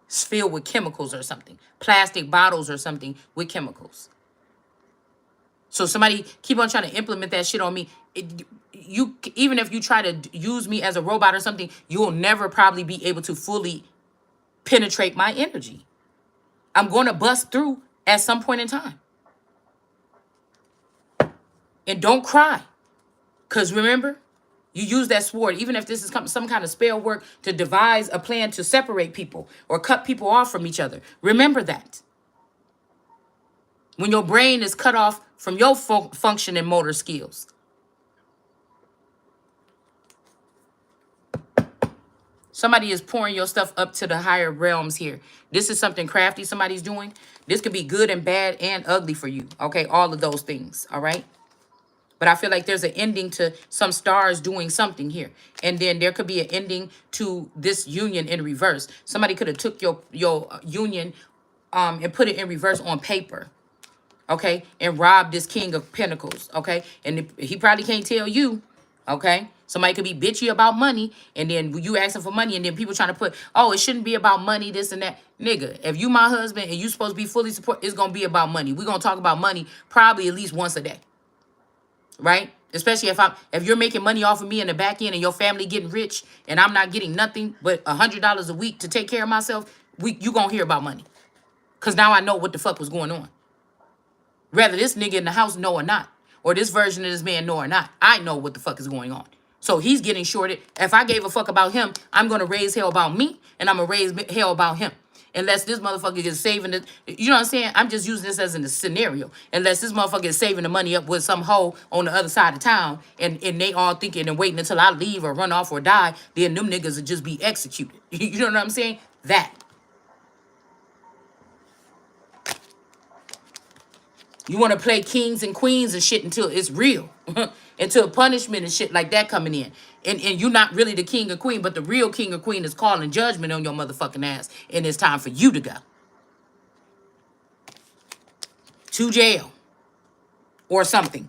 It's filled with chemicals or something. Plastic bottles or something with chemicals. So somebody keep on trying to implement that shit on me. You even if you try to use me as a robot or something, you will never probably be able to fully penetrate my energy. I'm going to bust through at some point in time. And don't cry. Because remember, you use that sword, even if this is some kind of spell work to devise a plan to separate people or cut people off from each other. Remember that. When your brain is cut off from your function and motor skills. Somebody is pouring your stuff up to the higher realms here. This is something crafty somebody's doing. This could be good and bad and ugly for you. Okay, all of those things. All right. But I feel like there's an ending to some stars doing something here. And then there could be an ending to this union in reverse. Somebody could have took your union and put it in reverse on paper. Okay. And robbed this king of pentacles. Okay. And he probably can't tell you. Okay. Somebody could be bitchy about money, and then you asking for money, and then people trying to put, oh, it shouldn't be about money, this and that. Nigga, if you my husband and you supposed to be fully support, it's going to be about money. We're going to talk about money probably at least once a day. Right? Especially if you're making money off of me in the back end and your family getting rich and I'm not getting nothing but $100 a week to take care of myself, you gonna hear about money. Cause now I know what the fuck was going on. Whether this nigga in the house know or not, or this version of this man know or not, I know what the fuck is going on. So he's getting shorted. If I gave a fuck about him, I'm gonna raise hell about me, and I'm gonna raise hell about him. Unless this motherfucker is saving it. You know what I'm saying? I'm just using this as a scenario. Unless this motherfucker is saving the money up with some hoe on the other side of town, and they all thinking and waiting until I leave or run off or die, then them niggas will just be executed. You know what I'm saying? That. You want to play kings and queens and shit until it's real. Until punishment and shit like that coming in. And you're not really the king or queen, but the real king or queen is calling judgment on your motherfucking ass. And it's time for you to go to jail or something.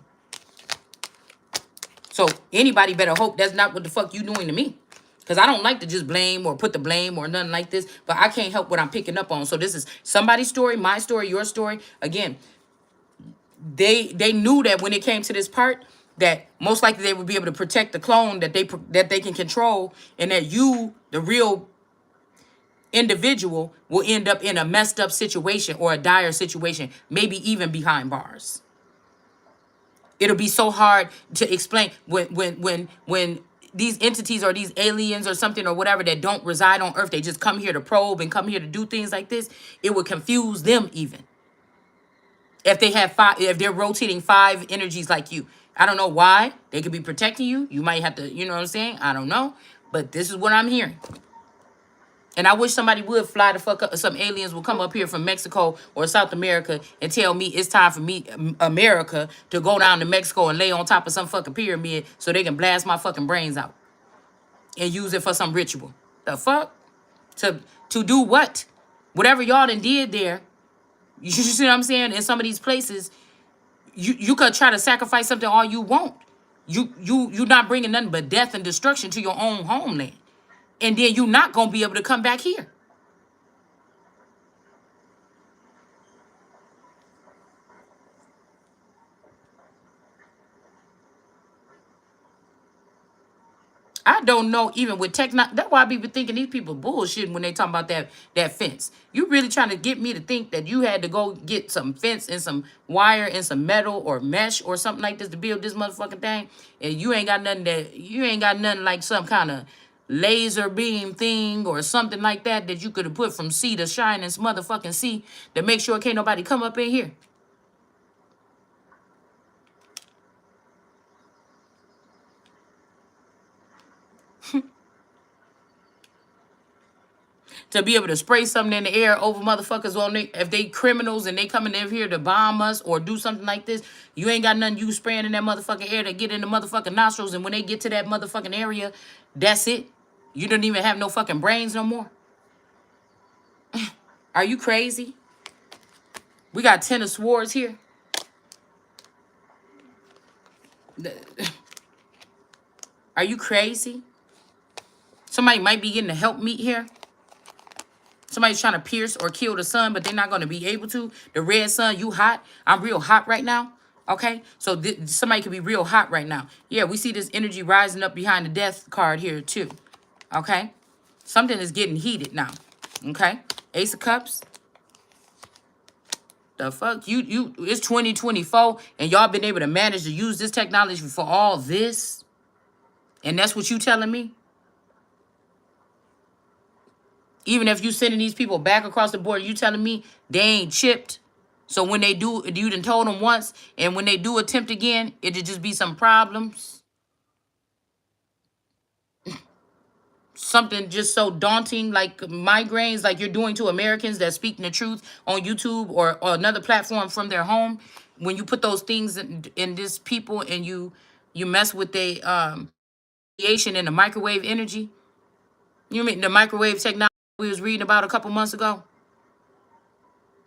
So anybody better hope that's not what the fuck you doing to me. Because I don't like to just blame or put the blame or nothing like this. But I can't help what I'm picking up on. So this is somebody's story, my story, your story. Again, they knew that when it came to this part, that most likely they would be able to protect the clone that they can control, and that you, the real individual, will end up in a messed up situation or a dire situation, maybe even behind bars. It'll be so hard to explain when these entities or these aliens or something or whatever that don't reside on Earth, they just come here to probe and come here to do things like this. It would confuse them even. If they have if they're rotating 5 energies like you. I don't know why. They could be protecting you. You might have to, you know what I'm saying? I don't know. But this is what I'm hearing. And I wish somebody would fly the fuck up. Some aliens will come up here from Mexico or South America and tell me it's time for me, America, to go down to Mexico and lay on top of some fucking pyramid so they can blast my fucking brains out and use it for some ritual. The fuck? To do what? Whatever y'all done did there. You see what I'm saying? In some of these places, you could try to sacrifice something all you want. You're not bringing nothing but death and destruction to your own homeland. And then you're not going to be able to come back here. I don't know, even with technology. That's why I be thinking these people bullshitting when they talk about that fence. You really trying to get me to think that you had to go get some fence and some wire and some metal or mesh or something like this to build this motherfucking thing, and you ain't got nothing like some kind of laser beam thing or something like that you could have put from sea to shine this motherfucking sea to make sure can't nobody come up in here. To be able to spray something in the air over motherfuckers on they, if they criminals and they coming in here to bomb us or do something like this, you ain't got nothing you spraying in that motherfucking air to get in the motherfucking nostrils, and when they get to that motherfucking area, that's it. You don't even have no fucking brains no more. Are you crazy? We got 10 of swords here. Are you crazy? Somebody might be getting a help meet here. Somebody's trying to pierce or kill the sun, but they're not going to be able to. The red sun, you hot. I'm real hot right now. Okay? So somebody could be real hot right now. Yeah, we see this energy rising up behind the death card here too. Okay? Something is getting heated now. Okay? Ace of Cups. The fuck? It's 2024 and y'all been able to manage to use this technology for all this? And that's what you telling me? Even if you sending these people back across the board, you telling me they ain't chipped. So when they do, you done told them once, and when they do attempt again, it'll just be some problems. Something just so daunting, like migraines, like you're doing to Americans that speaking the truth on YouTube or another platform from their home. When you put those things in this people and you mess with the radiation and the microwave energy. You mean the microwave technology we was reading about a couple months ago?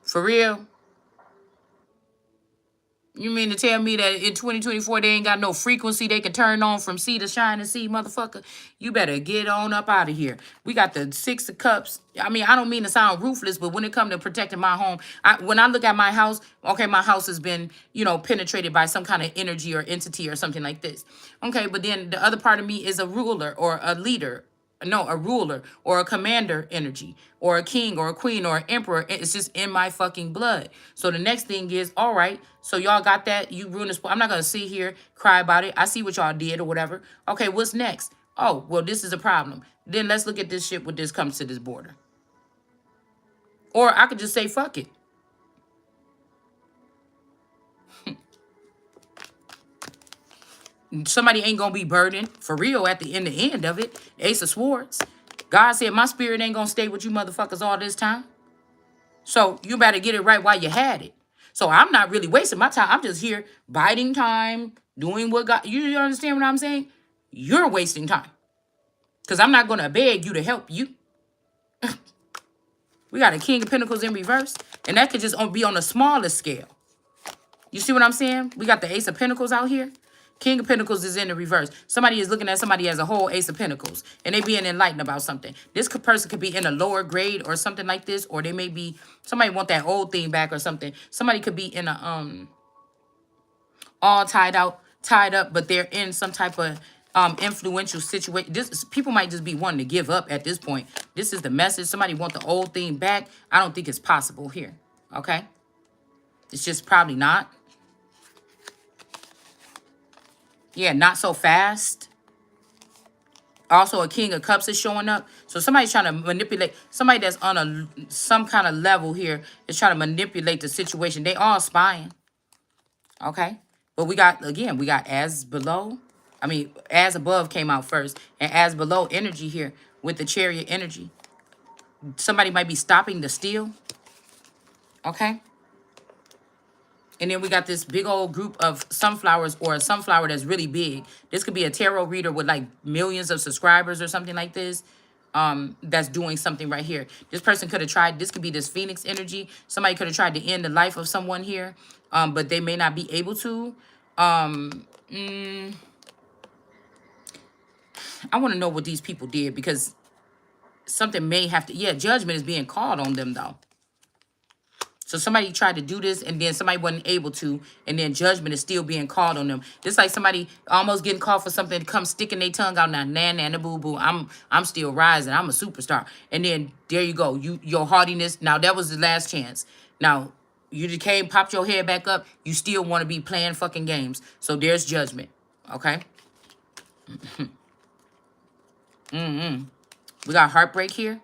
For real? You mean to tell me that in 2024 they ain't got no frequency they can turn on from sea to shine and sea, motherfucker? You better get on up out of here. We got the 6 of Cups. I mean, I don't mean to sound ruthless, but when it comes to protecting my home, when I look at my house, okay, my house has been, penetrated by some kind of energy or entity or something like this. Okay, but then the other part of me is a ruler or a leader. No, a ruler or a commander energy or a king or a queen or an emperor. It's just in my fucking blood. So the next thing is, all right, so y'all got that. You ruined this. I'm not going to sit here, cry about it. I see what y'all did or whatever. Okay, what's next? Oh, well, this is a problem. Then let's look at this shit when this comes to this border. Or I could just say, fuck it. Somebody ain't gonna be burdened for real at the end of it. Ace of Swords. God said my spirit ain't gonna stay with you motherfuckers all this time. So you better get it right while you had it. So I'm not really wasting my time. I'm just here biding time, doing what God. You understand what I'm saying? You're wasting time. Because I'm not gonna beg you to help you. We got a King of Pentacles in reverse. And that could just be on a smaller scale. You see what I'm saying? We got the Ace of Pentacles out here. King of Pentacles is in the reverse. Somebody is looking at somebody as a whole Ace of Pentacles. And they being enlightened about something. This person could be in a lower grade or something like this. Or they may be, somebody want that old thing back or something. Somebody could be in a, all tied up, but they're in some type of influential situation. People might just be wanting to give up at this point. This is the message. Somebody want the old thing back. I don't think it's possible here. Okay? It's just probably not. Yeah, not so fast. Also, a King of Cups is showing up. So somebody's trying to manipulate. Somebody that's on some kind of level here is trying to manipulate the situation. They all spying. Okay? But we got as below. I mean, as above came out first. And as below energy here with the Chariot energy. Somebody might be stopping the steal. Okay? And then we got this big old group of sunflowers or a sunflower that's really big. This could be a tarot reader with like millions of subscribers or something like this. That's doing something right here. This person could have tried, this could be this Phoenix energy. Somebody could have tried to end the life of someone here, but they may not be able to. I want to know what these people did because something may have to, judgment is being called on them though. So somebody tried to do this and then somebody wasn't able to, and then judgment is still being called on them. Just like somebody almost getting called for something to come sticking their tongue out now, nah, boo boo. I'm still rising. I'm a superstar. And then there you go. Your haughtiness. Now that was the last chance. Now you just came, popped your head back up. You still want to be playing fucking games. So there's judgment. Okay. We got heartbreak here.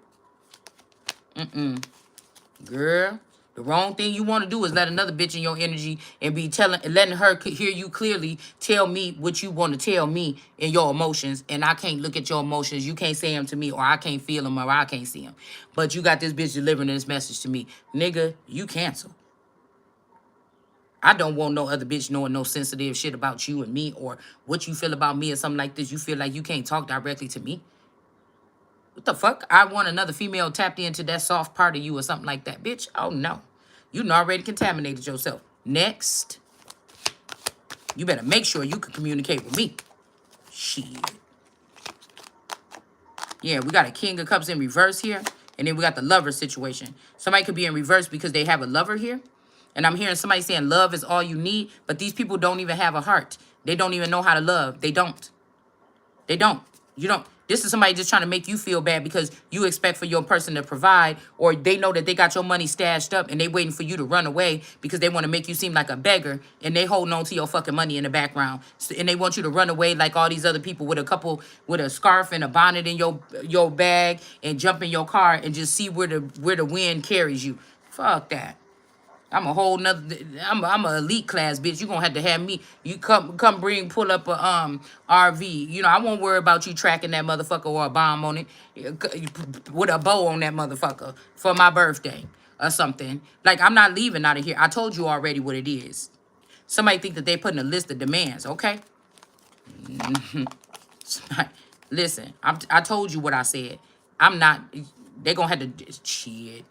Girl, the wrong thing you want to do is let another bitch in your energy and be letting her hear you clearly tell me what you want to tell me in your emotions, and I can't look at your emotions. You can't say them to me, or I can't feel them, or I can't see them. But you got this bitch delivering this message to me. Nigga, you cancel. I don't want no other bitch knowing no sensitive shit about you and me, or what you feel about me or something like this. You feel like you can't talk directly to me. What the fuck? I want another female tapped into that soft part of you or something like that. Bitch, oh no. You done already contaminated yourself. Next. You better make sure you can communicate with me. Shit. Yeah, we got a King of Cups in reverse here. And then we got the lover situation. Somebody could be in reverse because they have a lover here. And I'm hearing somebody saying love is all you need. But these people don't even have a heart. They don't even know how to love. They don't. They don't. You don't. This is somebody just trying to make you feel bad because you expect for your person to provide, or they know that they got your money stashed up and they waiting for you to run away because they want to make you seem like a beggar, and they holding on to your fucking money in the background. And they want you to run away like all these other people with a scarf and a bonnet in your bag and jump in your car and just see where the wind carries you. Fuck that. I'm a whole nother. I'm a elite class bitch. You gonna have to have me. You pull up a RV. You know I won't worry about you tracking that motherfucker or a bomb on it with a bow on that motherfucker for my birthday or something. Like I'm not leaving out of here. I told you already what it is. Somebody think that they putting a list of demands. Okay. Listen, I told you what I said. I'm not. They gonna have to shit.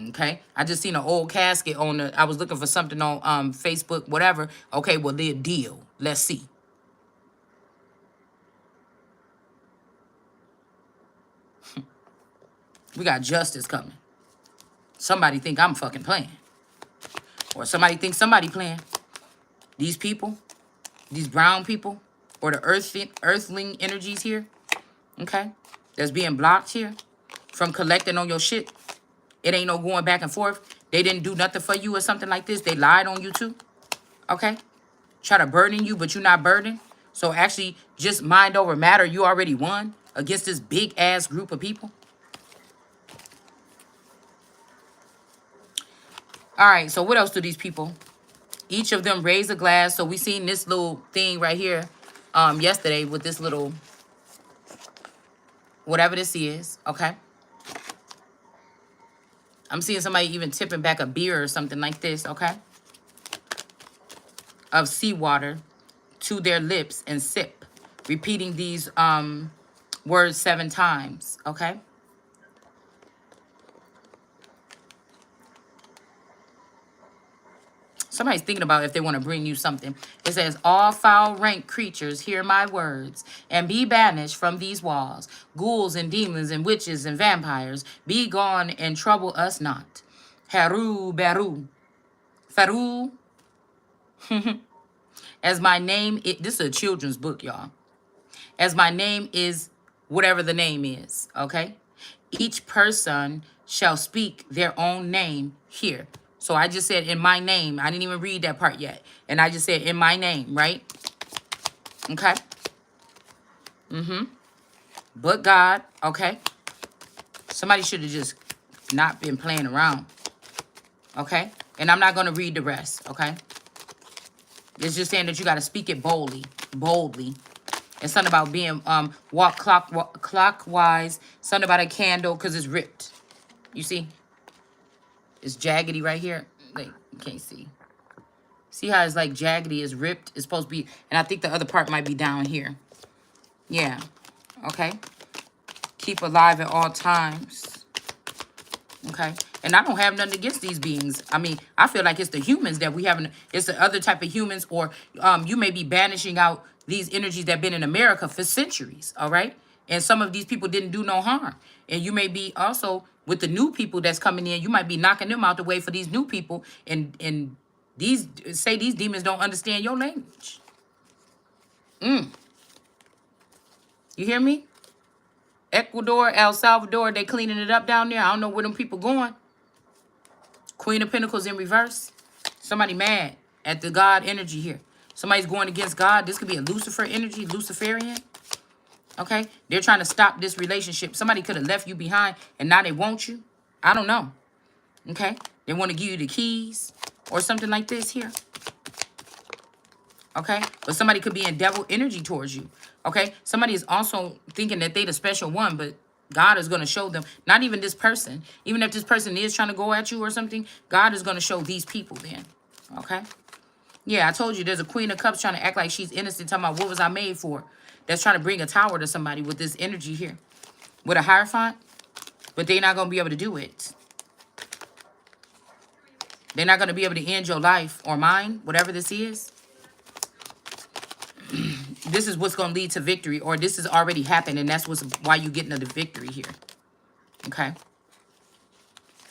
Okay, I just seen an old casket on the. I was looking for something on Facebook, whatever. Okay, well, the deal. Let's see. We got justice coming. Somebody think I'm fucking playing, or somebody think somebody playing. These people, these brown people, or the earthling energies here. Okay, that's being blocked here from collecting on your shit. It ain't no going back and forth. They didn't do nothing for you or something like this. They lied on you too. Okay? Try to burden you, but you're not burdened. So actually, just mind over matter. You already won against this big-ass group of people. All right, so what else do these people? Each of them raise a glass. So we seen this little thing right here yesterday with this little, whatever this is. Okay? I'm seeing somebody even tipping back a beer or something like this, okay? Of seawater to their lips and sip. Repeating these words 7 times, okay? Somebody's thinking about if they want to bring you something. It says, all foul-ranked creatures hear my words and be banished from these walls. Ghouls and demons and witches and vampires, be gone and trouble us not. Haru Baru. Faru. As my name, this is a children's book, y'all. As my name is whatever the name is, okay? Each person shall speak their own name here. So I just said in my name. I didn't even read that part yet. And I just said in my name, right? Okay. But God, okay? Somebody should have just not been playing around. Okay? And I'm not going to read the rest, okay? It's just saying that you got to speak it boldly. Boldly. And something about being, walk clockwise. Something about a candle because it's ripped. You see? It's jaggedy right here. Like, you can't see. See how it's like jaggedy, it's ripped? It's supposed to be, and I think the other part might be down here. Yeah. Okay. Keep alive at all times. Okay. And I don't have nothing against these beings. I mean, I feel like it's the humans that we haven't, it's the other type of humans, or you may be banishing out these energies that have been in America for centuries, all right? And some of these people didn't do no harm. And you may be also with the new people that's coming in, you might be knocking them out the way for these new people. And these demons don't understand your language. You hear me? Ecuador, El Salvador, they cleaning it up down there. I don't know where them people going. Queen of Pentacles in reverse. Somebody mad at the God energy here. Somebody's going against God. This could be a Lucifer energy, Luciferian. Okay? They're trying to stop this relationship. Somebody could have left you behind and now they want you. I don't know. Okay? They want to give you the keys or something like this here. Okay? But somebody could be in devil energy towards you. Okay? Somebody is also thinking that they the special one, but God is going to show them, not even this person. Even if this person is trying to go at you or something, God is going to show these people then. Okay? Yeah, I told you there's a Queen of Cups trying to act like she's innocent, talking about what was I made for. That's trying to bring a tower to somebody with this energy here. With a Hierophant, but they're not going to be able to do it. They're not going to be able to end your life or mine, whatever this is. This is what's going to lead to victory, or this has already happened, and that's why you're getting the victory here. Okay?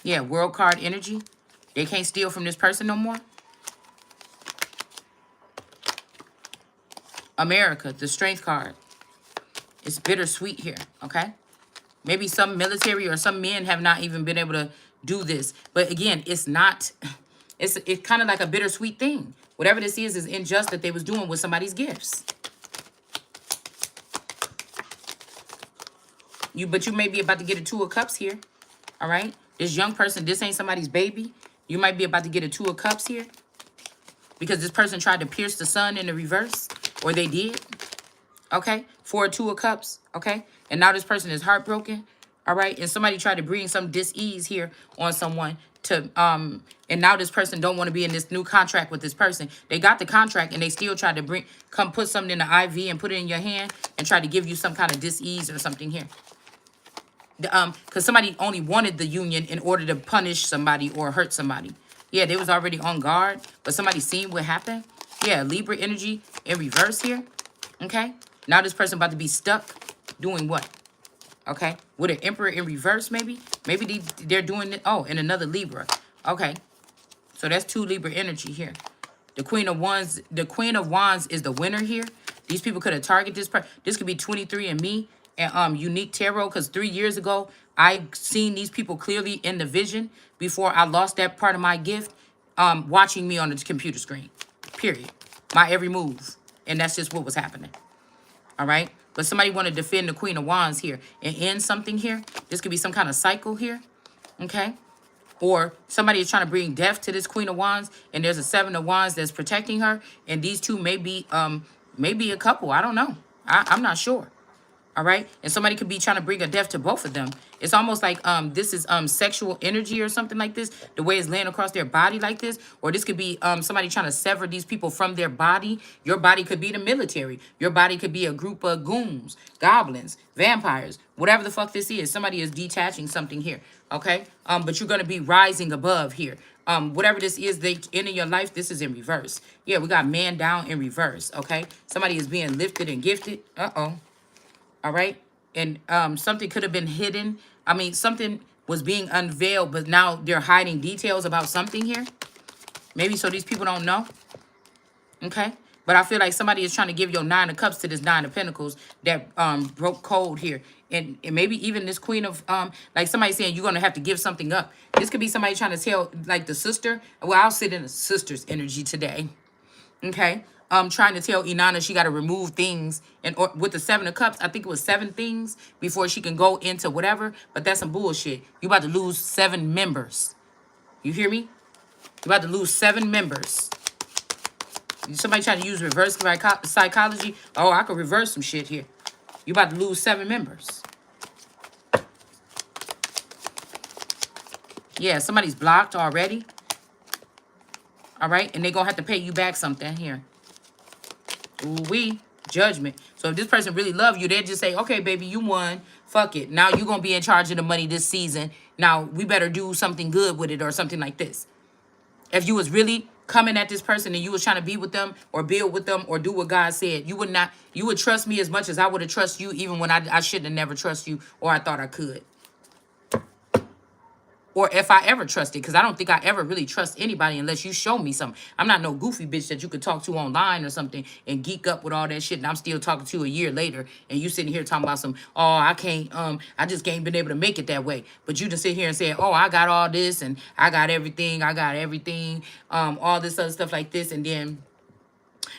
Yeah, World card energy. They can't steal from this person no more. America, the Strength card. It's bittersweet here, okay? Maybe some military or some men have not even been able to do this. But again, it's not, it's kind of like a bittersweet thing. Whatever this is unjust that they was doing with somebody's gifts. But you may be about to get a Two of Cups here, all right? This young person, this ain't somebody's baby. You might be about to get a Two of Cups here because this person tried to pierce the sun in the reverse, or they did, okay? For a Two of Cups, okay? And now this person is heartbroken, all right? And somebody tried to bring some dis-ease here on someone to, and now this person don't want to be in this new contract with this person. They got the contract and they still tried to come put something in the IV and put it in your hand and try to give you some kind of dis-ease or something here. Because somebody only wanted the union in order to punish somebody or hurt somebody. Yeah, they was already on guard, but somebody seen what happened. Yeah, Libra energy in reverse here. Okay, now this person about to be stuck doing what? Okay, with an Emperor in reverse, maybe. Maybe they're doing it. Oh, and another Libra. Okay, so that's 2 Libra energy here. The Queen of Wands. The Queen of Wands is the winner here. These people could have targeted this person. This could be 23andMe and Unique Tarot, because 3 years ago I seen these people clearly in the vision before I lost that part of my gift, watching me on the computer screen. Period. My every move. And that's just what was happening. All right? But somebody want to defend the Queen of Wands here and end something here. This could be some kind of cycle here. Okay? Or somebody is trying to bring death to this Queen of Wands, and there's a 7 of Wands that's protecting her, and these two may be a couple. I don't know. I'm not sure. All right? And somebody could be trying to bring a death to both of them. It's almost like this is sexual energy or something like this, the way it's laying across their body like this. Or this could be somebody trying to sever these people from their body. Your body could be the military. Your body could be a group of goons, goblins, vampires, whatever the fuck this is. Somebody is detaching something here, okay? But you're going to be rising above here. Whatever this is they end in your life, this is in reverse. Yeah, we got man down in reverse, okay? Somebody is being lifted and gifted. Uh-oh. All right. And something could have been hidden. I mean, something was being unveiled, but now they're hiding details about something here. Maybe so these people don't know. Okay. But I feel like somebody is trying to give your 9 of Cups to this 9 of Pentacles that broke code here. And maybe even this Queen of, like somebody saying you're going to have to give something up. This could be somebody trying to tell, like the sister. Well, I'll sit in the sister's energy today. Okay. Trying to tell Inanna she got to remove things, and with the 7 of Cups, I think it was 7 things before she can go into whatever. But that's some bullshit. You about to lose 7 members. You hear me? You about to lose 7 members. Somebody trying to use reverse psychology. Oh, I could reverse some shit here. You about to lose 7 members. Yeah, somebody's blocked already. All right, and they're gonna have to pay you back something here. Ooh-wee, judgment. So if this person really love you, they'll just say, okay, baby, you won. Fuck it. Now you're going to be in charge of the money this season. Now we better do something good with it or something like this. If you was really coming at this person and you was trying to be with them or build with them or do what God said, you would trust me as much as I would have trusted you even when I shouldn't have never trust you or I thought I could. or if I ever trusted, because I don't think I ever really trust anybody unless you show me something. I'm not no goofy bitch that you could talk to online or something and geek up with all that shit, and I'm still talking to you a year later, and you sitting here talking about some, oh, I can't, I just ain't been able to make it that way. But you just sit here and say, oh, I got all this, and I got everything, all this other stuff like this, and then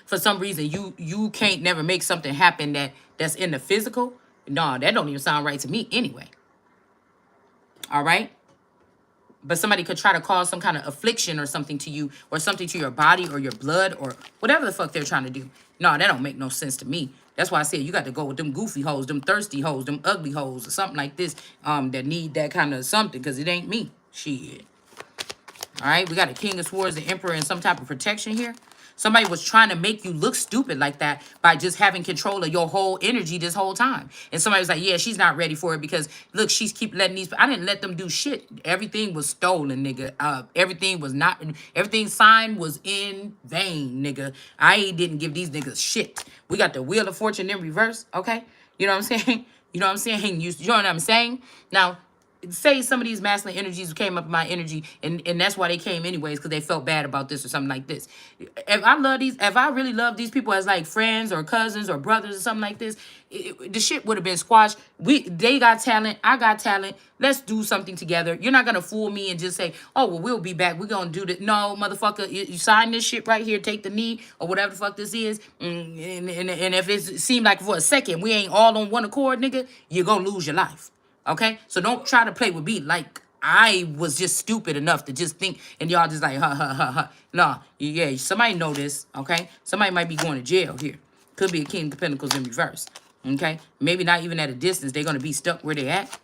for some reason you can't never make something happen that's in the physical. No, that don't even sound right to me anyway. All right. But somebody could try to cause some kind of affliction or something to you, or something to your body or your blood or whatever the fuck they're trying to do. No, that don't make no sense to me. That's why I said you got to go with them goofy hoes, them thirsty hoes, them ugly hoes, or something like this, that need that kind of something, because it ain't me. Shit. All right, we got a King of Swords, the Emperor, and some type of protection here. Somebody was trying to make you look stupid like that by just having control of your whole energy this whole time. And somebody was like, yeah, she's not ready for it because, look, she's keep letting these... I didn't let them do shit. Everything was stolen, nigga. Everything signed was in vain, nigga. I didn't give these niggas shit. We got the Wheel of Fortune in reverse, okay? You know what I'm saying? You know what I'm saying? You know what I'm saying? Now, say some of these masculine energies came up in my energy, and that's why they came anyways, because they felt bad about this or something like this. If I really love these people as like friends or cousins or brothers or something like this, the shit would have been squashed. They got talent, I got talent. Let's do something together. You're not gonna fool me and just say, oh well, we'll be back, we're gonna do this. No, motherfucker, you sign this shit right here, take the knee or whatever the fuck this is, and if it seemed like for a second we ain't all on one accord, nigga, you're gonna lose your life. Okay, so don't try to play with me like I was just stupid enough to just think, and y'all just like, ha, ha, ha, ha. Nah, yeah, somebody know this, okay? Somebody might be going to jail here. Could be a King of Pentacles in reverse, okay? Maybe not even at a distance. They're going to be stuck where they at.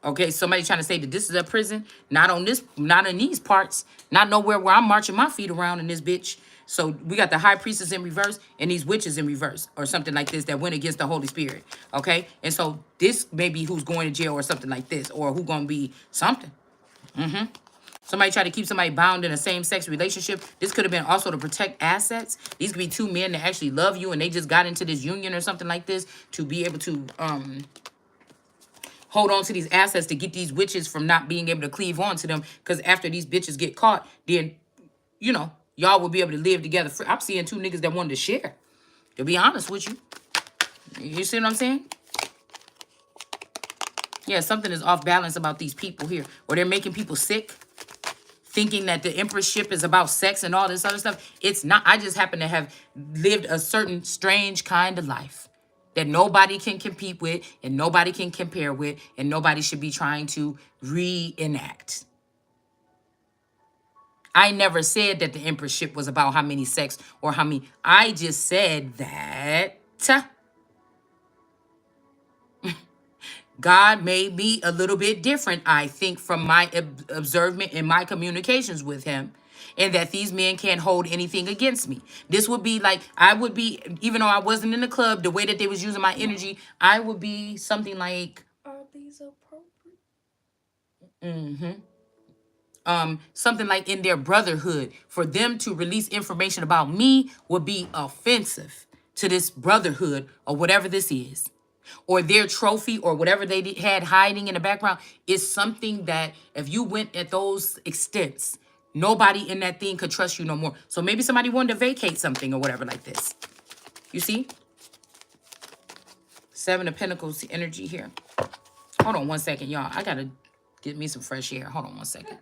Okay, somebody trying to say that this is a prison. Not in these parts. Not nowhere where I'm marching my feet around in this bitch. So we got the High Priestess in reverse and these witches in reverse or something like this that went against the Holy Spirit. Okay, and so this may be who's going to jail or something like this, or who gonna be something. Somebody try to keep somebody bound in a same-sex relationship. This could have been also to protect assets. These could be two men that actually love you and they just got into this union or something like this to be able to hold on to these assets to get these witches from not being able to cleave on to them. Because after these bitches get caught, then, you know, y'all will be able to live together. I'm seeing two niggas that wanted to share. To be honest with you. You see what I'm saying? Yeah, something is off balance about these people here. Or they're making people sick. Thinking that the emperorship is about sex and all this other stuff. It's not. I just happen to have lived a certain strange kind of life that nobody can compete with and nobody can compare with and nobody should be trying to reenact. I never said that the emperorship was about how many sex or how many. I just said that God made me a little bit different, I think, from my observation and my communications with him. And that these men can't hold anything against me. This would be like, I would be, even though I wasn't in the club, the way that they was using my energy, I would be something like... Are these appropriate? Something like in their brotherhood. For them to release information about me would be offensive to this brotherhood or whatever this is. Or their trophy or whatever they had hiding in the background is something that if you went at those extents, nobody in that thing could trust you no more. So maybe somebody wanted to vacate something or whatever like this. You see? Seven of Pentacles energy here. Hold on one second, y'all. I got to get me some fresh air. Hold on one second.